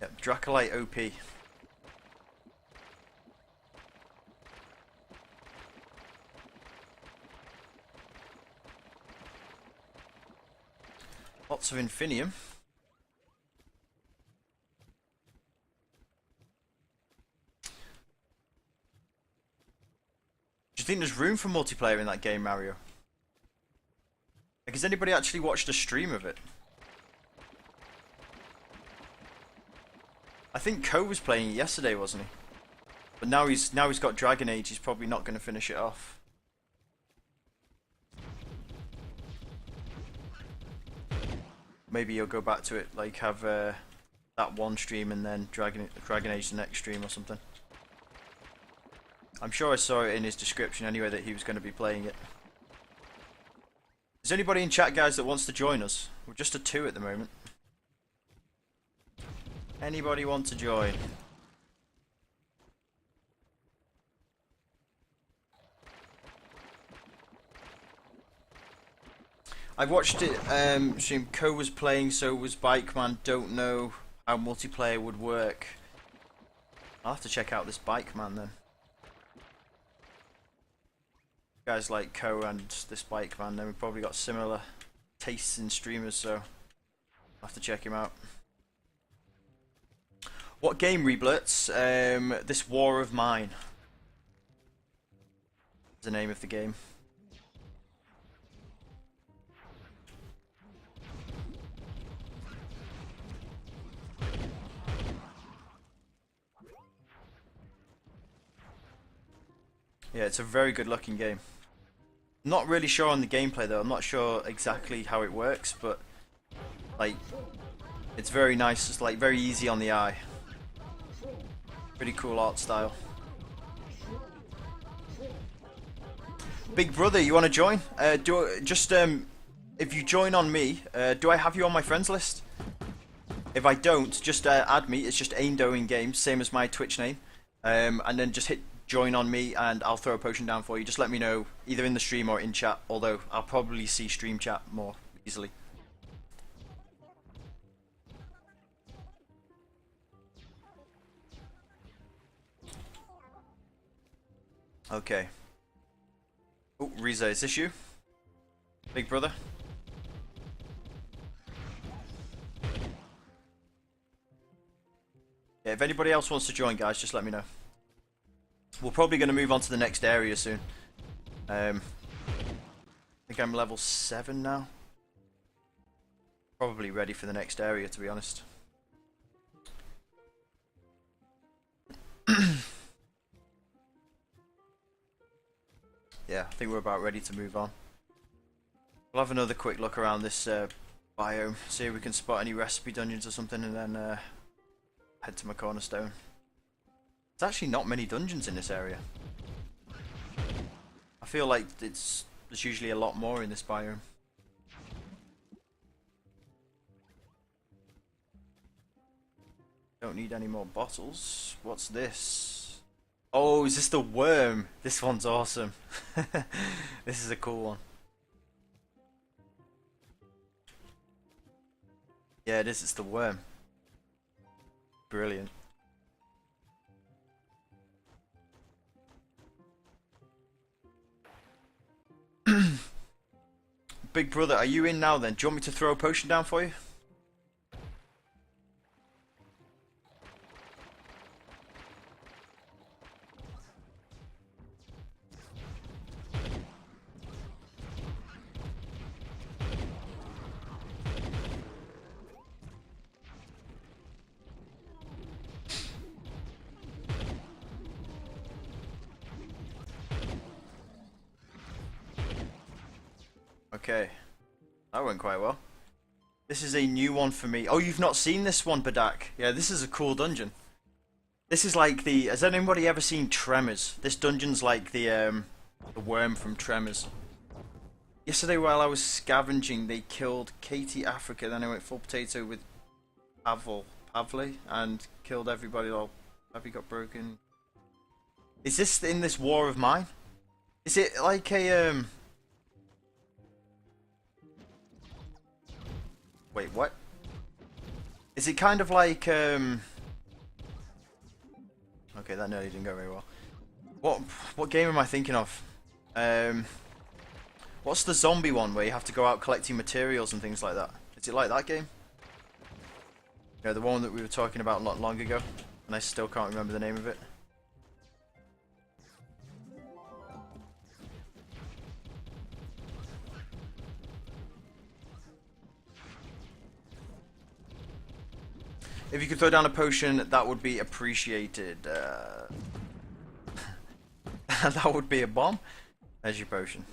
Yep, Dracolite OP. Lots of Infinium. Do you think there's room for multiplayer in that game, Mario? Like, has anybody actually watched a stream of it? I think Ko was playing it yesterday, wasn't he? But now he's got Dragon Age. He's probably not going to finish it off. Maybe he'll go back to it, like have that one stream and then Dragon Age the next stream or something. I'm sure I saw it in his description anyway that he was going to be playing it. Is there anybody in chat, guys, that wants to join us? We're just a 2 at the moment. Anybody want to join? I watched it. Stream. Co was playing, so was Bikeman. Don't know how multiplayer would work. I'll have to check out this Bikeman then. Guys like Co and this Bikeman, then we've probably got similar tastes in streamers, so I'll have to check him out. What game, Reblitz? This War of Mine is the name of the game. Yeah, it's a very good looking game. Not really sure on the gameplay though. I'm not sure exactly how it works, but like it's very nice. It's like very easy on the eye. Pretty cool art style. Big brother, you want to join? If you join on me, do I have you on my friends list? If I don't, just add me. It's just Aindo in game, same as my Twitch name. And then just hit join on me, and I'll throw a potion down for you. Just let me know, either in the stream or in chat. Although I'll probably see stream chat more easily. Okay. Oh, Riza, is this you? Big brother? Yeah, if anybody else wants to join, guys, just let me know. We're probably going to move on to the next area soon. I think I'm level 7 now. Probably ready for the next area, to be honest. Yeah, I think we're about ready to move on. We'll have another quick look around this biome, see if we can spot any recipe dungeons or something, and then head to my cornerstone. There's actually not many dungeons in this area. I feel like there's usually a lot more in this biome. Don't need any more bottles. What's this? Oh, is this the worm? This one's awesome. This is a cool one. Yeah, it is. It's the worm. Brilliant. Big brother, are you in now then? Do you want me to throw a potion down for you? Okay, that went quite well. This is a new one for me. Oh, you've not seen this one, Badak? Yeah, this is a cool dungeon. This is like the... Has anybody ever seen Tremors? This dungeon's like the worm from Tremors. Yesterday while I was scavenging, they killed Katie Africa. Then I went full potato with Pavle and killed everybody. All Pappy got broken. Is this in this War of Mine? Is it like a Wait, what? Is it kind of like Okay, that nearly didn't go very well. What game am I thinking of? What's the zombie one where you have to go out collecting materials and things like that? Is it like that game? Yeah, the one that we were talking about not long ago, and I still can't remember the name of it. If you could throw down a potion, that would be appreciated. That would be a bomb. There's your potion.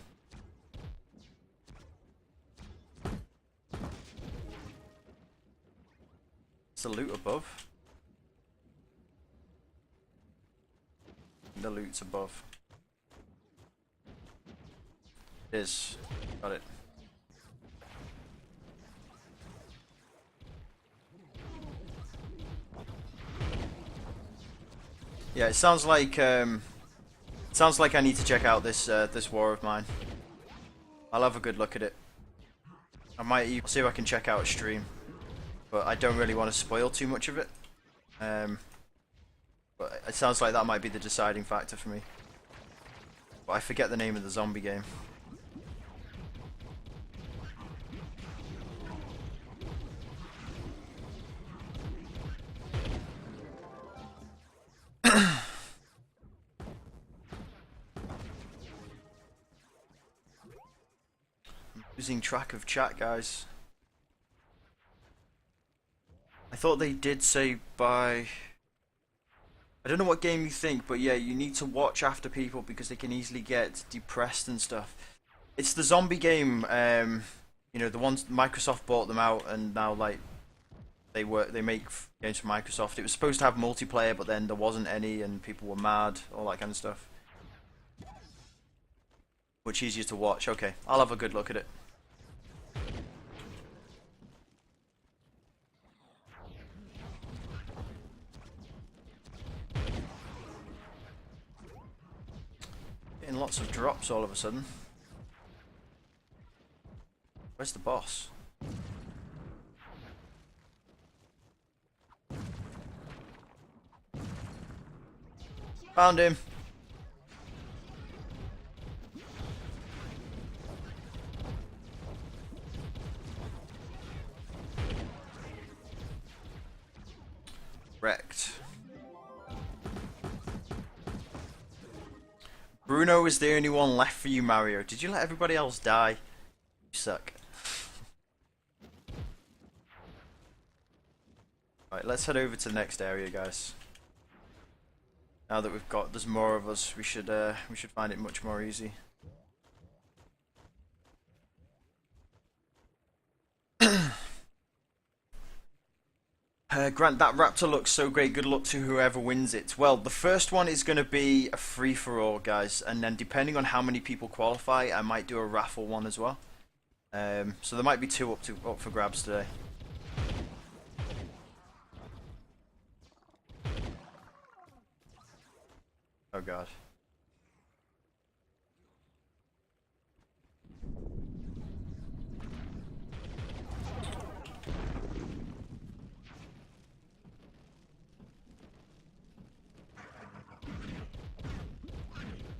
It's the loot above. The loot's above. It is. Got it. Yeah, it sounds like I need to check out this this War of Mine. I'll have a good look at it. I might even see if I can check out a stream, but I don't really want to spoil too much of it. But it sounds like that might be the deciding factor for me. But I forget the name of the zombie game. I'm losing track of chat, guys. I thought they did say by... I don't know what game you think, but yeah, you need to watch after people because they can easily get depressed and stuff. It's the zombie game, you know, the ones Microsoft bought them out, and now like they make games for Microsoft. It was supposed to have multiplayer, but then there wasn't any, and people were mad, all that kind of stuff. Much easier to watch. Okay, I'll have a good look at it. Getting lots of drops all of a sudden. Where's the boss? Found him. Wrecked. Bruno is the only one left for you, Mario. Did you let everybody else die? You suck. Right, let's head over to the next area, guys. Now that there's more of us, we should find it much more easy. Grant, that raptor looks so great. Good luck to whoever wins it. Well, the first one is going to be a free-for-all, guys. And then depending on how many people qualify, I might do a raffle one as well. So there might be two up for grabs today. Oh, God.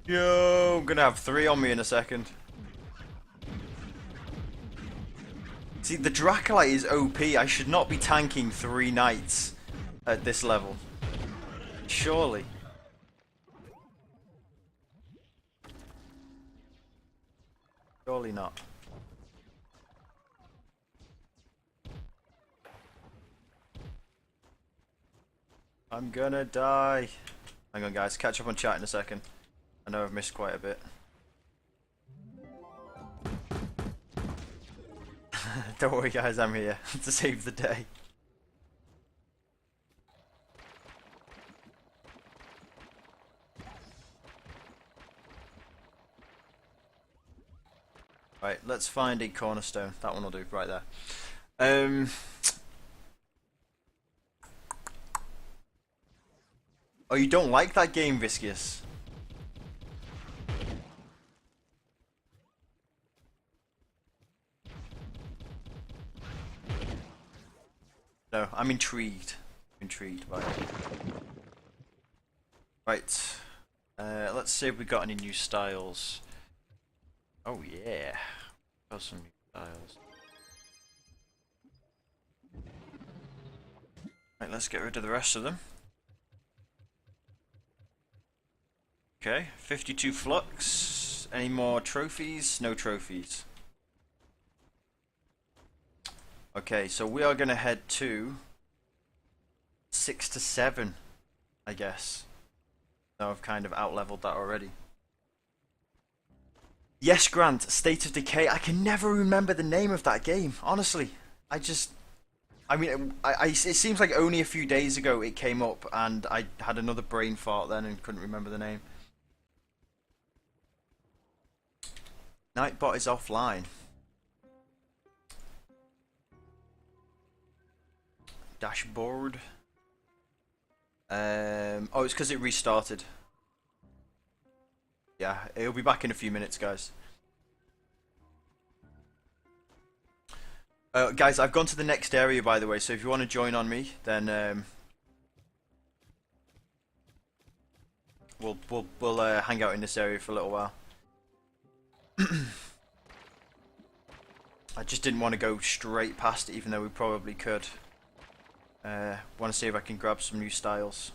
Yo, I'm gonna have 3 on me in a second. See, the Dracolite is OP. I should not be tanking 3 knights at this level. Surely. Surely not. I'm gonna die. Hang on, guys. Catch up on chat in a second. I know I've missed quite a bit. Don't worry, guys. I'm here to save the day. Right, let's find a cornerstone. That one will do, right there. Oh, you don't like that game, Viscous? No, I'm intrigued. Intrigued by it. Right. Let's see if we got any new styles. Oh yeah. Got some new styles. Right, let's get rid of the rest of them. Okay, 52 flux. Any more trophies? No trophies. Okay, so we are gonna head to 6 to 7, I guess. No, I've kind of out-leveled that already. Yes, Grant, State of Decay. I can never remember the name of that game, honestly. I mean, it seems like only a few days ago it came up and I had another brain fart then and couldn't remember the name. Nightbot is offline. Dashboard. Oh, it's because it restarted. Yeah, it'll be back in a few minutes, guys. Guys, I've gone to the next area, by the way, so if you want to join on me, then we'll hang out in this area for a little while. I just didn't want to go straight past it, even though we probably could. Want to see if I can grab some new styles.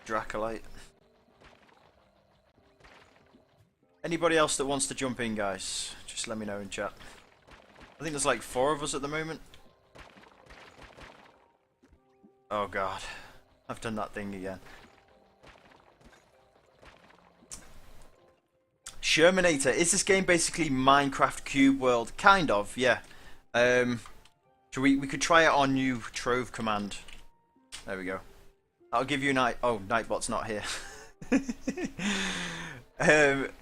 Dracolite. Anybody else that wants to jump in, guys? Just let me know in chat. I think there's like 4 of us at the moment. Oh god. I've done that thing again. Shermanator. Is this game basically Minecraft Cube World? Kind of, yeah. So we could try out our new Trove command. There we go. I'll give you a night. Oh, Nightbot's not here.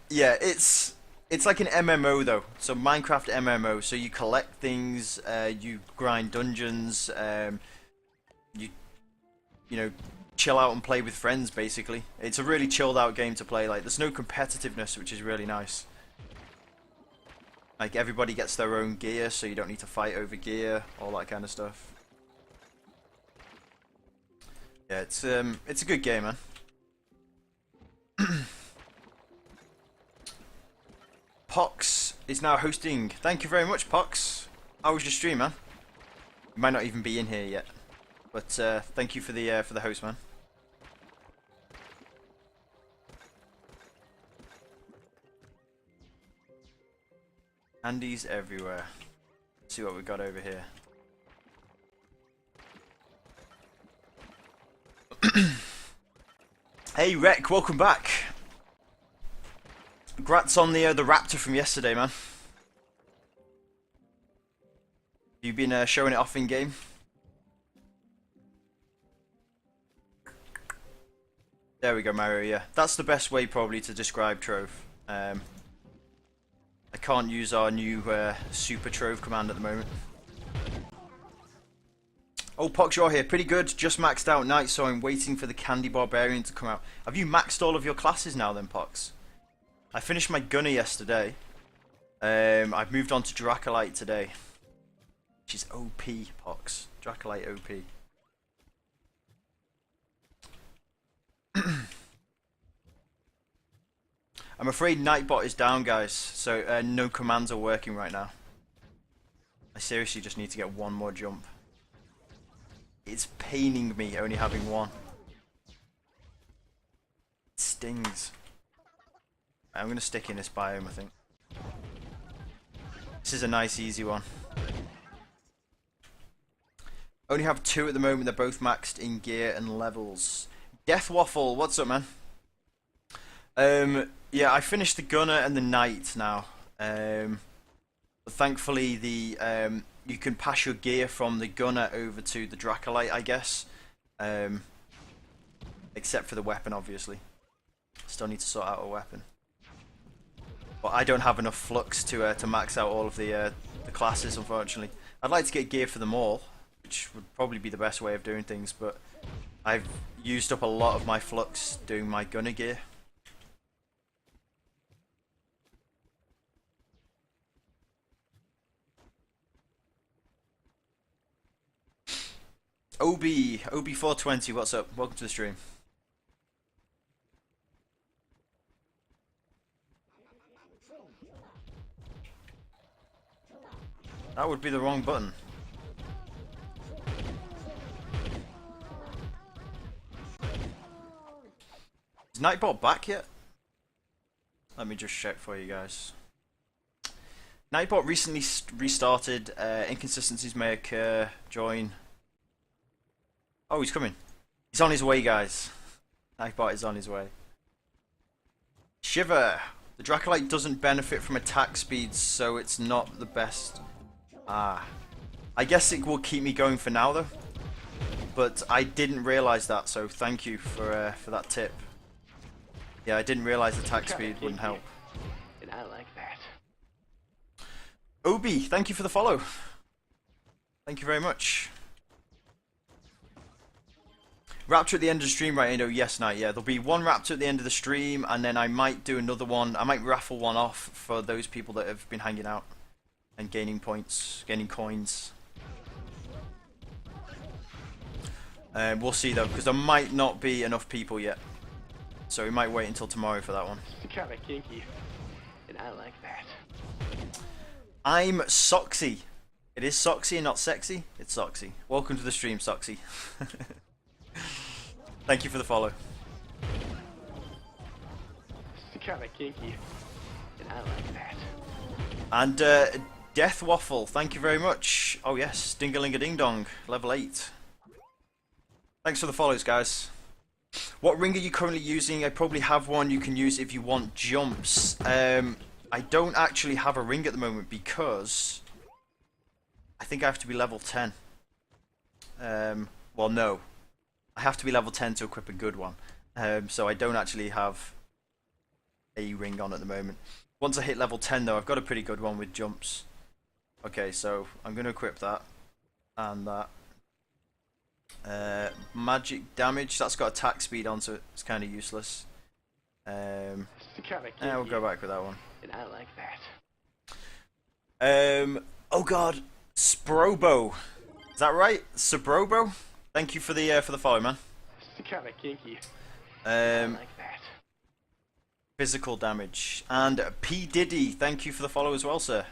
Yeah, it's like an MMO though. So Minecraft MMO. So you collect things, you grind dungeons, you know, chill out and play with friends. Basically, it's a really chilled out game to play. Like, there's no competitiveness, which is really nice. Like, everybody gets their own gear, so you don't need to fight over gear, all that kind of stuff. Yeah, it's a good game, man. Pox is now hosting. Thank you very much, Pox. How was your stream, man? You might not even be in here yet, but thank you for the host, man. Andy's everywhere. Let's see what we got over here. Hey Rec, welcome back. Congrats on the Raptor from yesterday, man. You've been showing it off in game. There we go, Mario. Yeah, that's the best way probably to describe Trove. I can't use our new Super Trove command at the moment. Oh, Pox, you're here. Pretty good. Just maxed out Knight, so I'm waiting for the Candy Barbarian to come out. Have you maxed all of your classes now then, Pox? I finished my Gunner yesterday. I've moved on to Dracolite today. Which is OP, Pox. Dracolite OP. I'm afraid Nightbot is down, guys, so no commands are working right now. I seriously just need to get one more jump. It's paining me only having one. It stings. I'm going to stick in this biome, I think. This is a nice, easy one. Only have 2 at the moment, they're both maxed in gear and levels. Death Waffle, what's up, man? Yeah, I finished the Gunner and the Knight now. But thankfully, the you can pass your gear from the Gunner over to the Dracolite, I guess. Except for the weapon, obviously. Still need to sort out a weapon. But I don't have enough flux to max out all of the classes, unfortunately. I'd like to get gear for them all, which would probably be the best way of doing things, but I've used up a lot of my flux doing my Gunner gear. OB420, what's up? Welcome to the stream. That would be the wrong button. Is Nightbot back yet? Let me just check for you guys. Nightbot recently restarted. Inconsistencies may occur. Join. Oh, he's coming. He's on his way, guys. Nightbot is on his way. Shiver. The Dracolite doesn't benefit from attack speeds, so it's not the best. Ah. I guess it will keep me going for now, though. But I didn't realise that, so thank you for that tip. Yeah, I didn't realise attack speed wouldn't help. And I like that. Obi, thank you for the follow. Thank you very much. Raptor at the end of the stream, right, Aindo? Yes, Knight, yeah. There'll be one Raptor at the end of the stream, and then I might do another one. I might raffle one off for those people that have been hanging out. and gaining points, gaining coins. We'll see though, because there might not be enough people yet. So we might wait until tomorrow for that one. It's kind of kinky, and I like that. I'm Soxy. It is Soxy and not sexy. It's Soxy. Welcome to the stream, Soxy. Thank you for the follow. It's kind of kinky, and I like that. And Death Waffle, thank you very much. Oh yes, Dingalinga Ding Dong, level 8. Thanks for the follows, guys. What ring are you currently using? I probably have one you can use if you want jumps. I don't actually have a ring at the moment because I think I have to be level 10. Well, no. I have to be level 10 to equip a good one. So I don't actually have a ring on at the moment. Once I hit level 10 though, I've got a pretty good one with jumps. Okay, so I'm going to equip that and that. Magic damage, that's got attack speed on, so it's kind of useless. Yeah, we'll go back with that one. And I like that. Oh god, Sprobo. Is that right? Sprobo? Thank you for the follow, man. It's kind of kinky. I like that. Physical damage. And P Diddy, thank you for the follow as well, sir.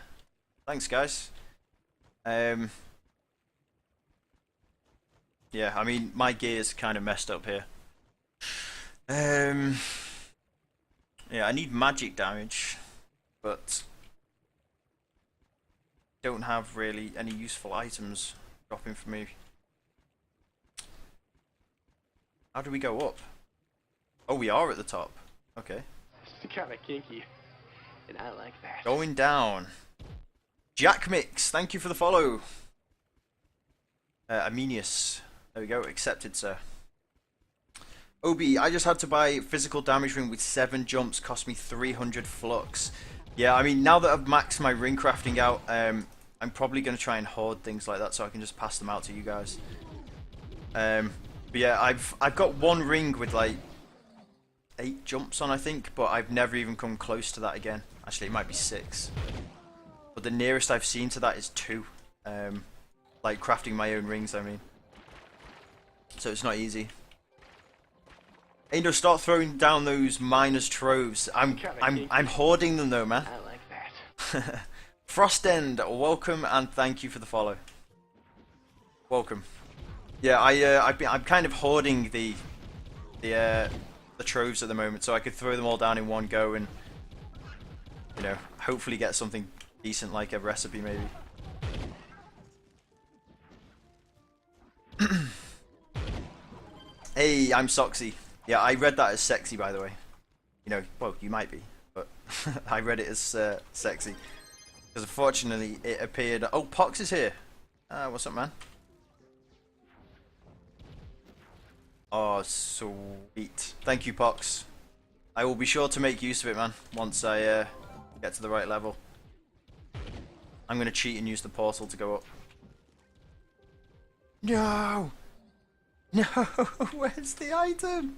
Thanks, guys. Yeah, I mean, my gear's kind of messed up here. Yeah, I need magic damage, but don't have really any useful items dropping for me. How do we go up? Oh, we are at the top. Okay. It's kind of kinky, and I like that. Going down. Jack Mix, thank you for the follow. Amenius. There we go, accepted, sir. Obi, I just had to buy physical damage ring with 7 jumps, cost me 300 flux. Yeah, I mean, now that I've maxed my ring crafting out, I'm probably going to try and hoard things like that so I can just pass them out to you guys. But yeah, I've got one ring with like 8 jumps on, I think, but I've never even come close to that again. Actually, it might be 6. But the nearest I've seen to that is 2. Like crafting my own rings, I mean. So it's not easy. Aindo, start throwing down those miners' troves. I'm hoarding them though, man. I like that. Frostend, welcome and thank you for the follow. Welcome. Yeah, I'm kind of hoarding the troves at the moment, so I could throw them all down in one go and, you know, hopefully get something decent like a recipe maybe. Hey, I'm Soxy. Yeah, I read that as sexy, by the way. You know, well, you might be, but I read it as sexy. Because unfortunately, it appeared... Oh, Pox is here. What's up, man? Oh, sweet. Thank you, Pox. I will be sure to make use of it, man, once I get to the right level. I'm going to cheat and use the portal to go up. No! No! Where's the item?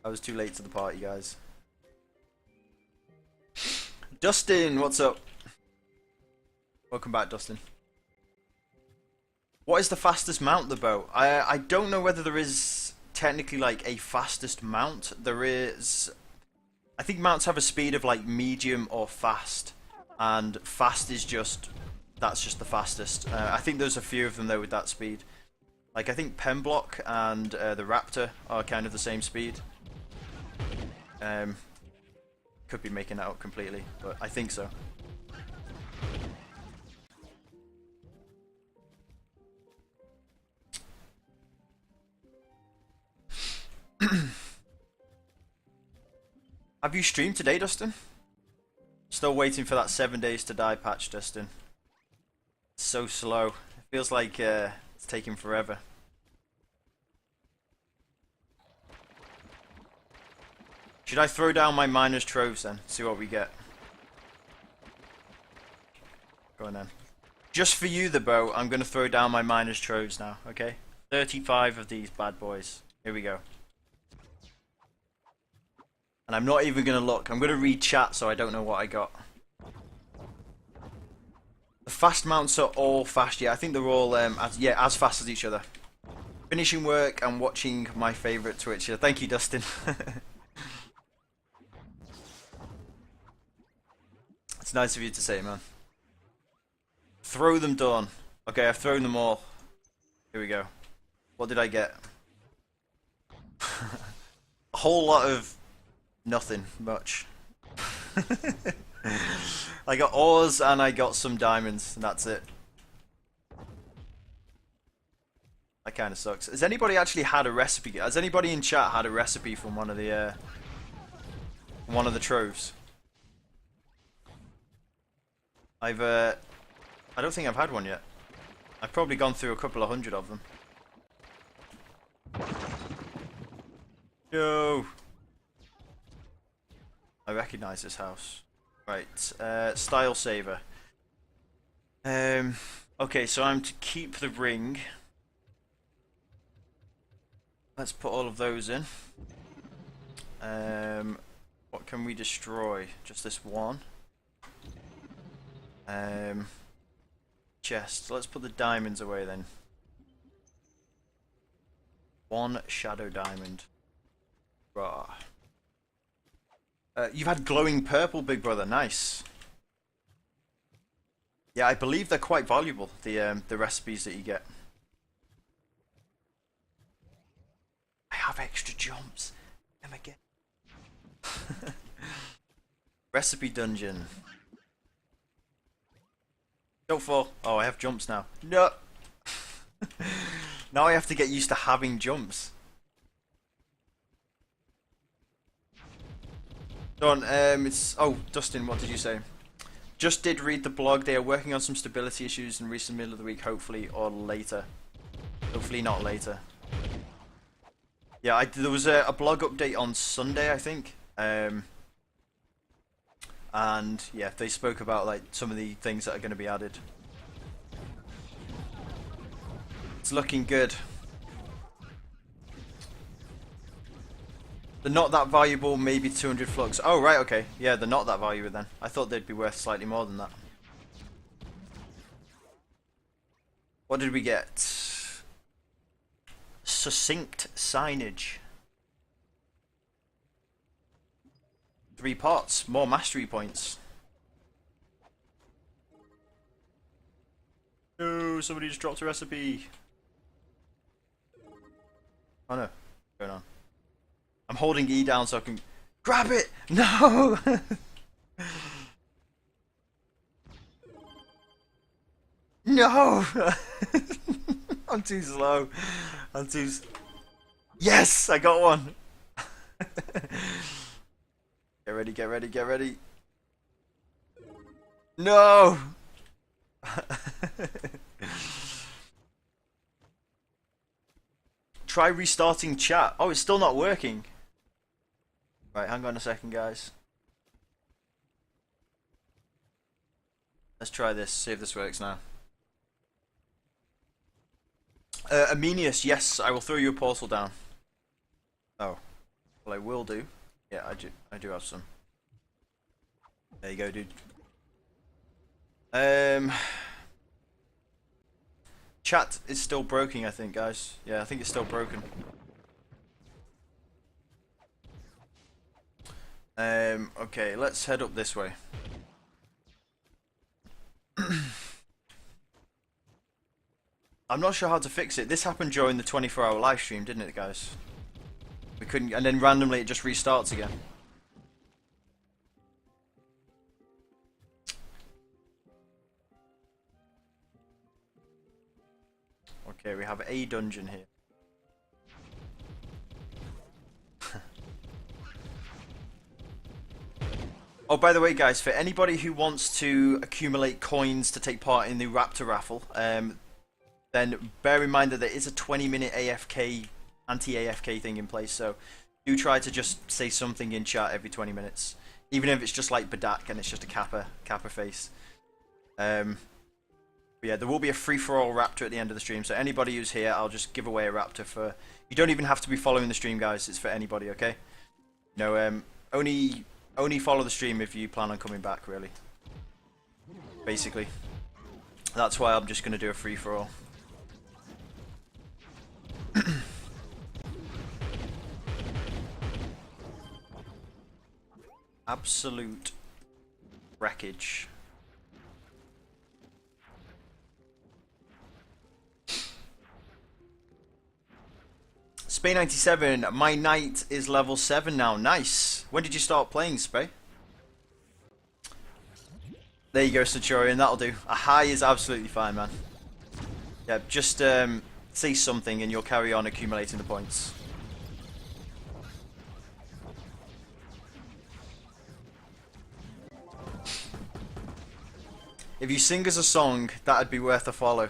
I was too late to the party, guys. Dustin, what's up? Welcome back, Dustin. What is the fastest mount, the bow? I don't know whether there is technically like a fastest mount. There is... I think mounts have a speed of like medium or fast. And fast is just... That's just the fastest. I think there's a few of them though with that speed. Like, I think Pemblock and the Raptor are kind of the same speed. Could be making that up completely, but I think so. Have you streamed today, Dustin? Still waiting for that 7 days to die patch, Dustin. It's so slow. It feels like it's taking forever. Should I throw down my miner's troves then? See what we get. Go on then. Just for you, the bow, I'm going to throw down my miner's troves now, okay? 35 of these bad boys. Here we go. And I'm not even going to look. I'm going to read chat so I don't know what I got. The fast mounts are all fast, yeah. I think they're all as fast as each other. Finishing work and watching my favourite Twitcher. Thank you, Dustin. It's nice of you to say, man. Throw them, Dawn. Okay, I've thrown them all. Here we go. What did I get? A whole lot of nothing much. I got ores and I got some diamonds, and that's it. That kind of sucks. Has anybody actually had a recipe? Has anybody in chat had a recipe from one of the troves? I don't think I've had one yet. I've probably gone through a couple of hundred of them. Yo! I recognise this house. Right, style saver. Okay, so I'm to keep the ring. Let's put all of those in. What can we destroy? Just this one. Chest. Let's put the diamonds away then. One shadow diamond. Rah. You've had glowing purple, big brother. Nice. Yeah, I believe they're quite valuable. The recipes that you get. I have extra jumps. Am I get? Recipe dungeon. Don't fall. Oh, I have jumps now. No. Now I have to get used to having jumps. Done. It's Dustin. What did you say? Just did read the blog. They are working on some stability issues in recent middle of the week, hopefully, or later. Hopefully not later. Yeah, there was a blog update on Sunday, I think. And yeah, they spoke about like some of the things that are going to be added. It's looking good. They're not that valuable, maybe 200 flux. Oh, right, okay. Yeah, they're not that valuable then. I thought they'd be worth slightly more than that. What did we get? Succinct signage. 3 pots, more mastery points. No, somebody just dropped a recipe. Oh no, what's going on? I'm holding E down so I can grab it. No. No. I'm too slow. I'm too. Yes, I got one. Get ready, get ready, get ready. No. Try restarting chat. Oh, it's still not working. Right, hang on a second, guys. Let's try this, see if this works now. Amenius, yes, I will throw you a portal down. Oh, well, I will do. Yeah, I do have some. There you go, dude. Chat is still broken, I think, guys. Yeah, I think it's still broken. Okay, let's head up this way. I'm not sure how to fix it. This happened during the 24-hour live stream, didn't it, guys? We couldn't, and then randomly it just restarts again. Okay, we have a dungeon here. Oh, by the way, guys, for anybody who wants to accumulate coins to take part in the Raptor raffle, then bear in mind that there is a 20-minute AFK, anti-AFK thing in place, so do try to just say something in chat every 20 minutes. Even if it's just like Badak and it's just a Kappa face. But yeah, there will be a free-for-all Raptor at the end of the stream, so anybody who's here, I'll just give away a Raptor for... You don't even have to be following the stream, guys, it's for anybody, okay? No, only follow the stream if you plan on coming back, really. Basically. That's why I'm just going to do a free-for-all. Absolute wreckage. Spay 97, my knight is level 7 now. Nice. When did you start playing, Spay? There you go, Centurion. That'll do. A high is absolutely fine, man. Yeah, just say something and you'll carry on accumulating the points. If you sing as a song, that'd be worth a follow.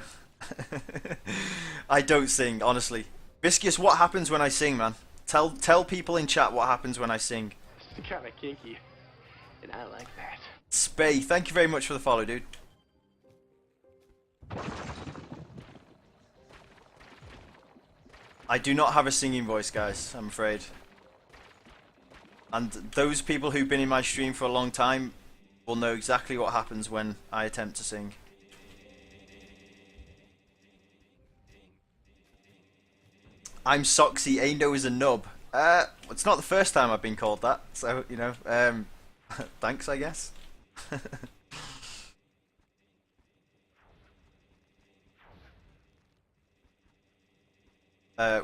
I don't sing, honestly. Viscous, what happens when I sing, man? Tell people in chat what happens when I sing. It's kind of kinky, and I like that. Spay, thank you very much for the follow, dude. I do not have a singing voice, guys, I'm afraid. And those people who've been in my stream for a long time will know exactly what happens when I attempt to sing. I'm Soxy, Aindo is a nub. It's not the first time I've been called that, so, you know, thanks, I guess.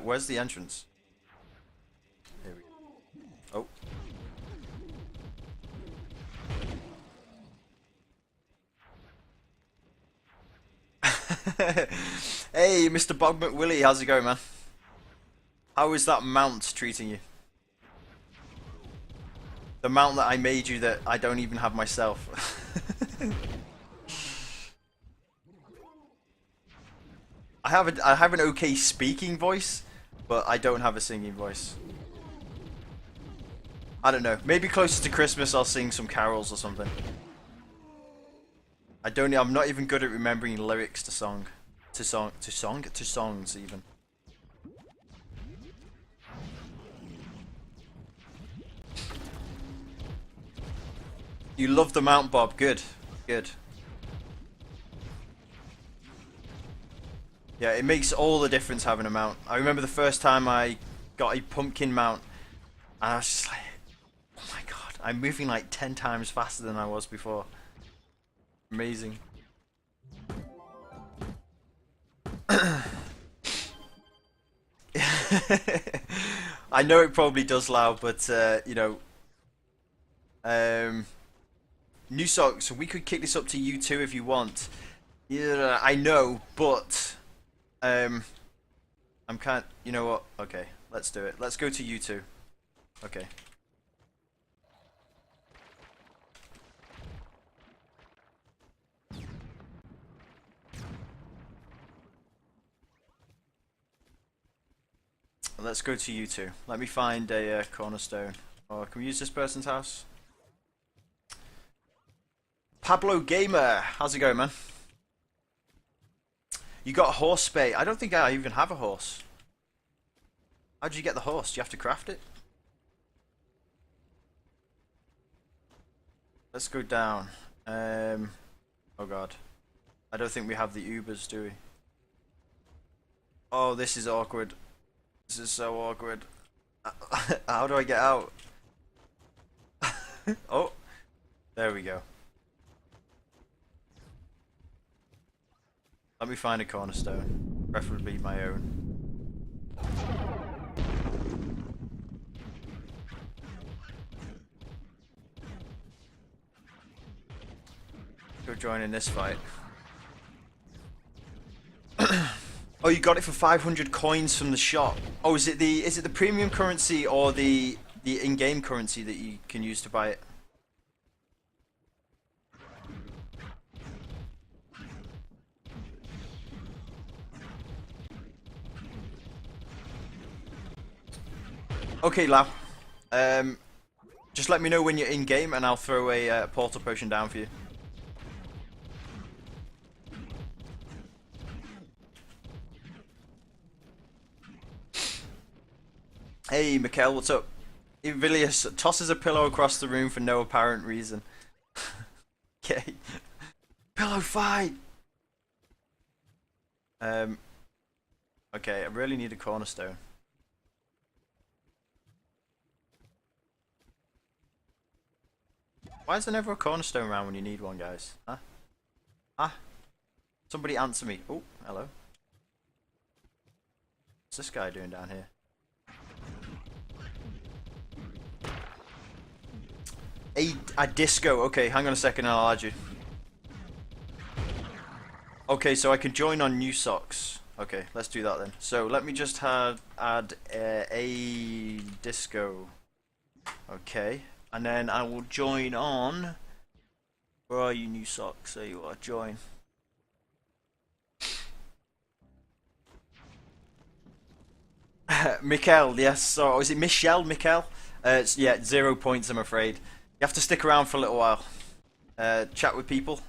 Where's the entrance? Here we go. Oh. Hey, Mr. Bob McWillie, how's it going, man? How is that mount treating you? The mount that I made you that I don't even have myself. I have an okay speaking voice, but I don't have a singing voice. I don't know. Maybe closer to Christmas I'll sing some carols or something. I'm not even good at remembering lyrics to songs even. You love the mount, Bob. Good. Good. Yeah, it makes all the difference having a mount. I remember the first time I got a pumpkin mount, and I was just like, oh my god, I'm moving like 10 times faster than I was before. Amazing. I know it probably does loud, but you know, New Socks, we could kick this up to you too if you want. Yeah, I know, but I'm kind. You know what? Okay, let's do it. Let's go to you two. Okay. Let's go to you two. Let me find a cornerstone. Or can we use this person's house? Pablo Gamer, how's it going, man? You got a horse, Spay. I don't think I even have a horse. How did you get the horse? Do you have to craft it? Let's go down. Oh god. I don't think we have the Ubers, do we? Oh, this is awkward. This is so awkward. How do I get out? Oh, there we go. Let me find a cornerstone, preferably my own. Go join in this fight. Oh, you got it for 500 coins from the shop. Oh, is it the premium currency or the in-game currency that you can use to buy it? Okay, Lau. Just let me know when you're in game, and I'll throw a portal potion down for you. Hey, Mikhail, what's up? Ivilius tosses a pillow across the room for no apparent reason. Okay. Pillow fight! Okay, I really need a cornerstone. Why is there never a cornerstone around when you need one, guys? Huh? Huh? Somebody answer me. Oh, hello. What's this guy doing down here? A disco. Okay, hang on a second and I'll add you. Okay, so I can join on new socks. Okay, let's do that then. So let me just add a disco. Okay, and then I will join on. Where are you, new socks? There you are. Join. Mikel, yes. So is it Michelle? Mikel? Yeah, 0 points. I'm afraid. You have to stick around for a little while. Chat with people.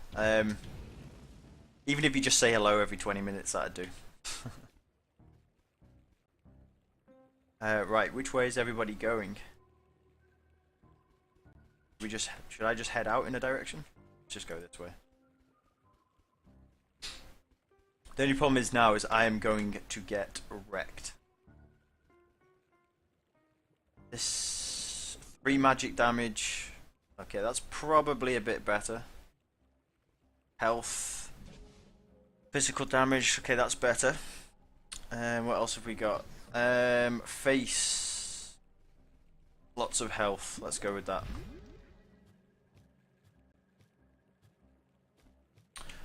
Even if you just say hello every 20 minutes, that'd do. Right, which way is everybody going? Should I just head out in a direction? Let's just go this way. The only problem is now is I am going to get wrecked. This 3 magic damage. Okay, that's probably a bit better. Health. Physical damage. Okay, that's better. What else have we got? Face. Lots of health. Let's go with that.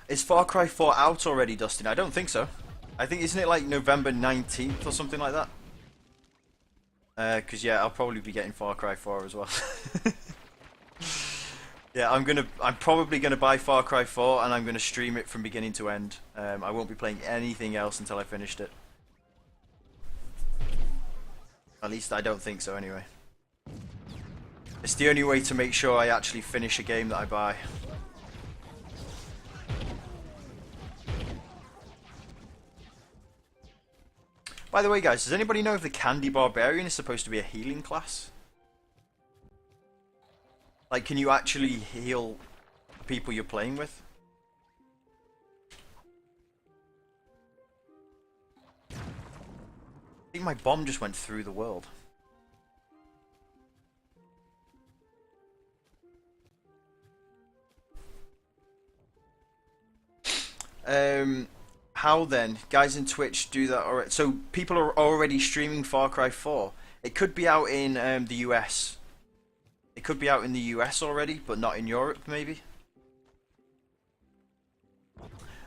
Is Far Cry 4 out already, Dustin? I don't think so. I think, isn't it like November 19th or something like that? Because yeah, I'll probably be getting Far Cry 4 as well. Yeah, I'm probably gonna buy Far Cry 4 and I'm gonna stream it from beginning to end. I won't be playing anything else until I finished it. At least I don't think so anyway. It's the only way to make sure I actually finish a game that I buy. By the way, guys, does anybody know if the Candy Barbarian is supposed to be a healing class? Like, can you actually heal people you're playing with? I think my bomb just went through the world. How then? Guys in Twitch do that already. So people are already streaming Far Cry 4. It could be out in the US. It could be out in the US already, but not in Europe, maybe.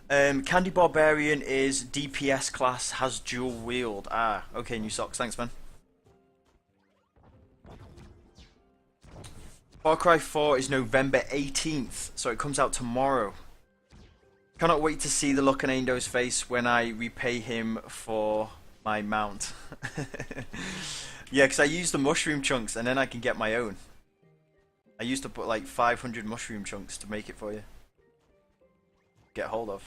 Candy Barbarian is DPS class, has dual wield. Ah, okay, new socks. Thanks, man. Far Cry 4 is November 18th, so it comes out tomorrow. Cannot wait to see the look on Aindo's face when I repay him for my mount. Yeah, because I use the mushroom chunks and then I can get my own. I used to put like 500 mushroom chunks to make it for you. Get hold of.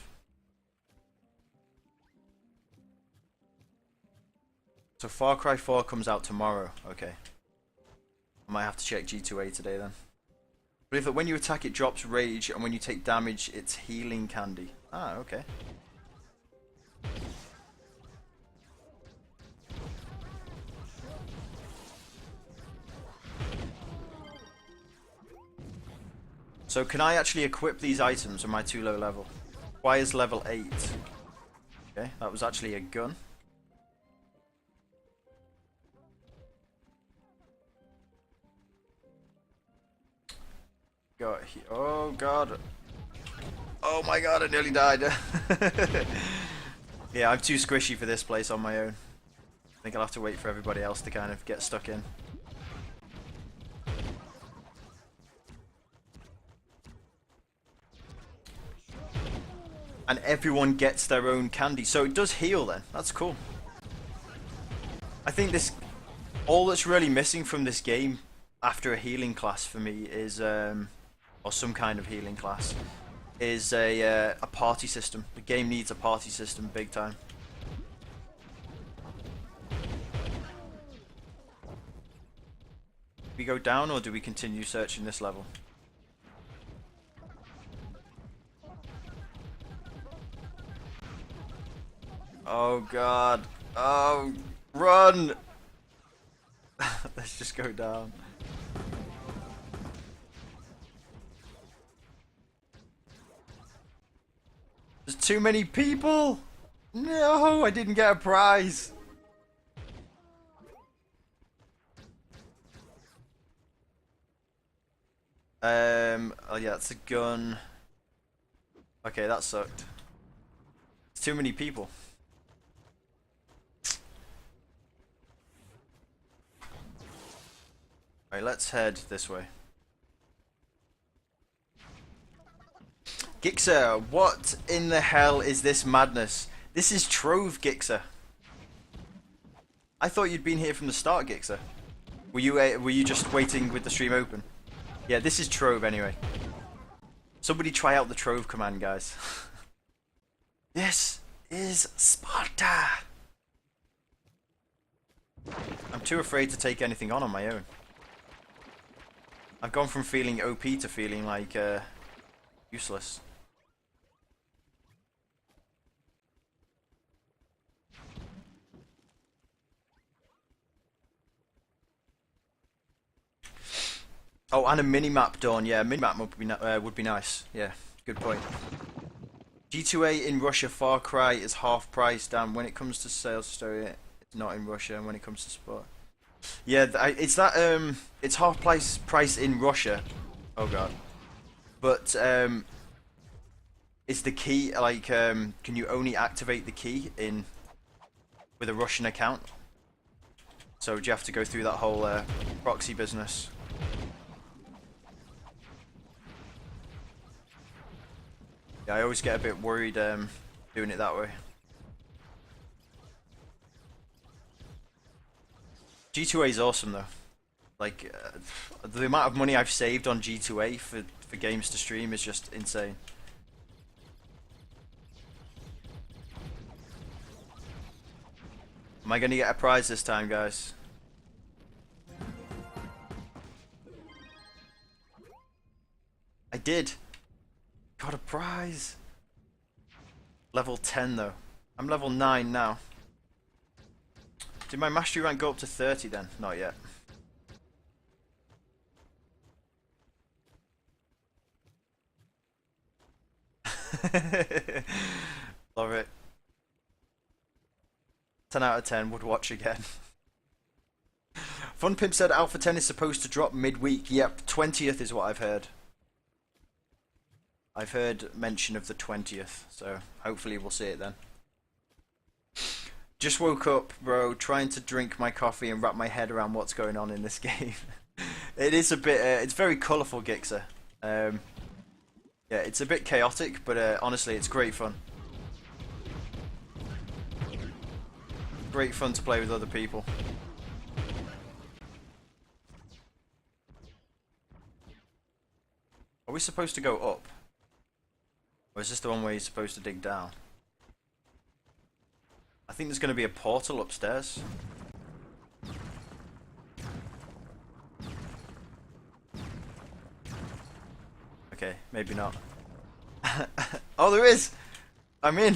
So Far Cry 4 comes out tomorrow. Okay. I might have to check G2A today then. But if when you attack it drops rage and when you take damage it's healing candy. Ah, okay. So can I actually equip these items, or am I too low level? Requires level 8. Okay, that was actually a gun. Got here. Oh god. Oh my god, I nearly died. Yeah, I'm too squishy for this place on my own. I think I'll have to wait for everybody else to kind of get stuck in. And everyone gets their own candy. So it does heal then. That's cool. I think this... all that's really missing from this game after a healing class for me is... or some kind of healing class, is a party system. The game needs a party system big time. Do we go down or do we continue searching this level? Oh god. Oh, run! Let's just go down. There's too many people! No, I didn't get a prize! Oh yeah, it's a gun. Okay, that sucked. It's too many people. Alright, let's head this way. Gixer, what in the hell is this madness? This is Trove, Gixer. I thought you'd been here from the start, Gixer. Were you just waiting with the stream open? Yeah, this is Trove anyway. Somebody try out the Trove command, guys. This is Sparta. I'm too afraid to take anything on my own. I've gone from feeling OP to feeling like useless. Oh, and a mini-map, Dawn. Yeah, a mini-map would be nice. Yeah, good point. G2A in Russia, Far Cry is half price. Damn, when it comes to sales story, it's not in Russia. And when it comes to sport, yeah, it's that. It's half price in Russia. Oh god. But is the key like? Can you only activate the key in with a Russian account? So do you have to go through that whole proxy business? Yeah, I always get a bit worried doing it that way. G2A is awesome though. Like the amount of money I've saved on G2A for games to stream is just insane. Am I gonna get a prize this time, guys? I did. Got a prize. Level 10 though. I'm level 9 now. Did my mastery rank go up to 30 then? Not yet. Love it. 10 out of 10, would watch again. Fun Pimp said Alpha 10 is supposed to drop midweek. Yep, 20th is what I've heard. I've heard mention of the 20th, so hopefully we'll see it then. Just woke up, bro, trying to drink my coffee and wrap my head around what's going on in this game. It is a bit, it's very colourful, Gixer. Yeah, it's a bit chaotic, but honestly, it's great fun. Great fun to play with other people. Are we supposed to go up? Or is this the one where you're supposed to dig down? I think there's going to be a portal upstairs. Okay, maybe not. Oh, there is! I'm in!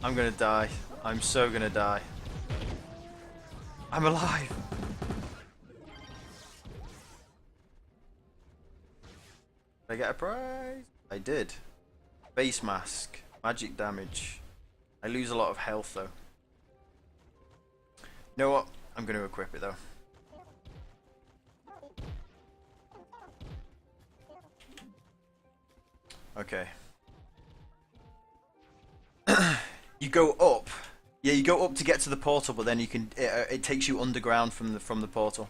I'm gonna die. I'm so gonna die. I'm alive! Did I get a prize? I did. Base mask. Magic damage. I lose a lot of health though. You know what? I'm going to equip it though. Okay. You go up. Yeah, you go up to get to the portal, but then you can. It takes you underground from the portal.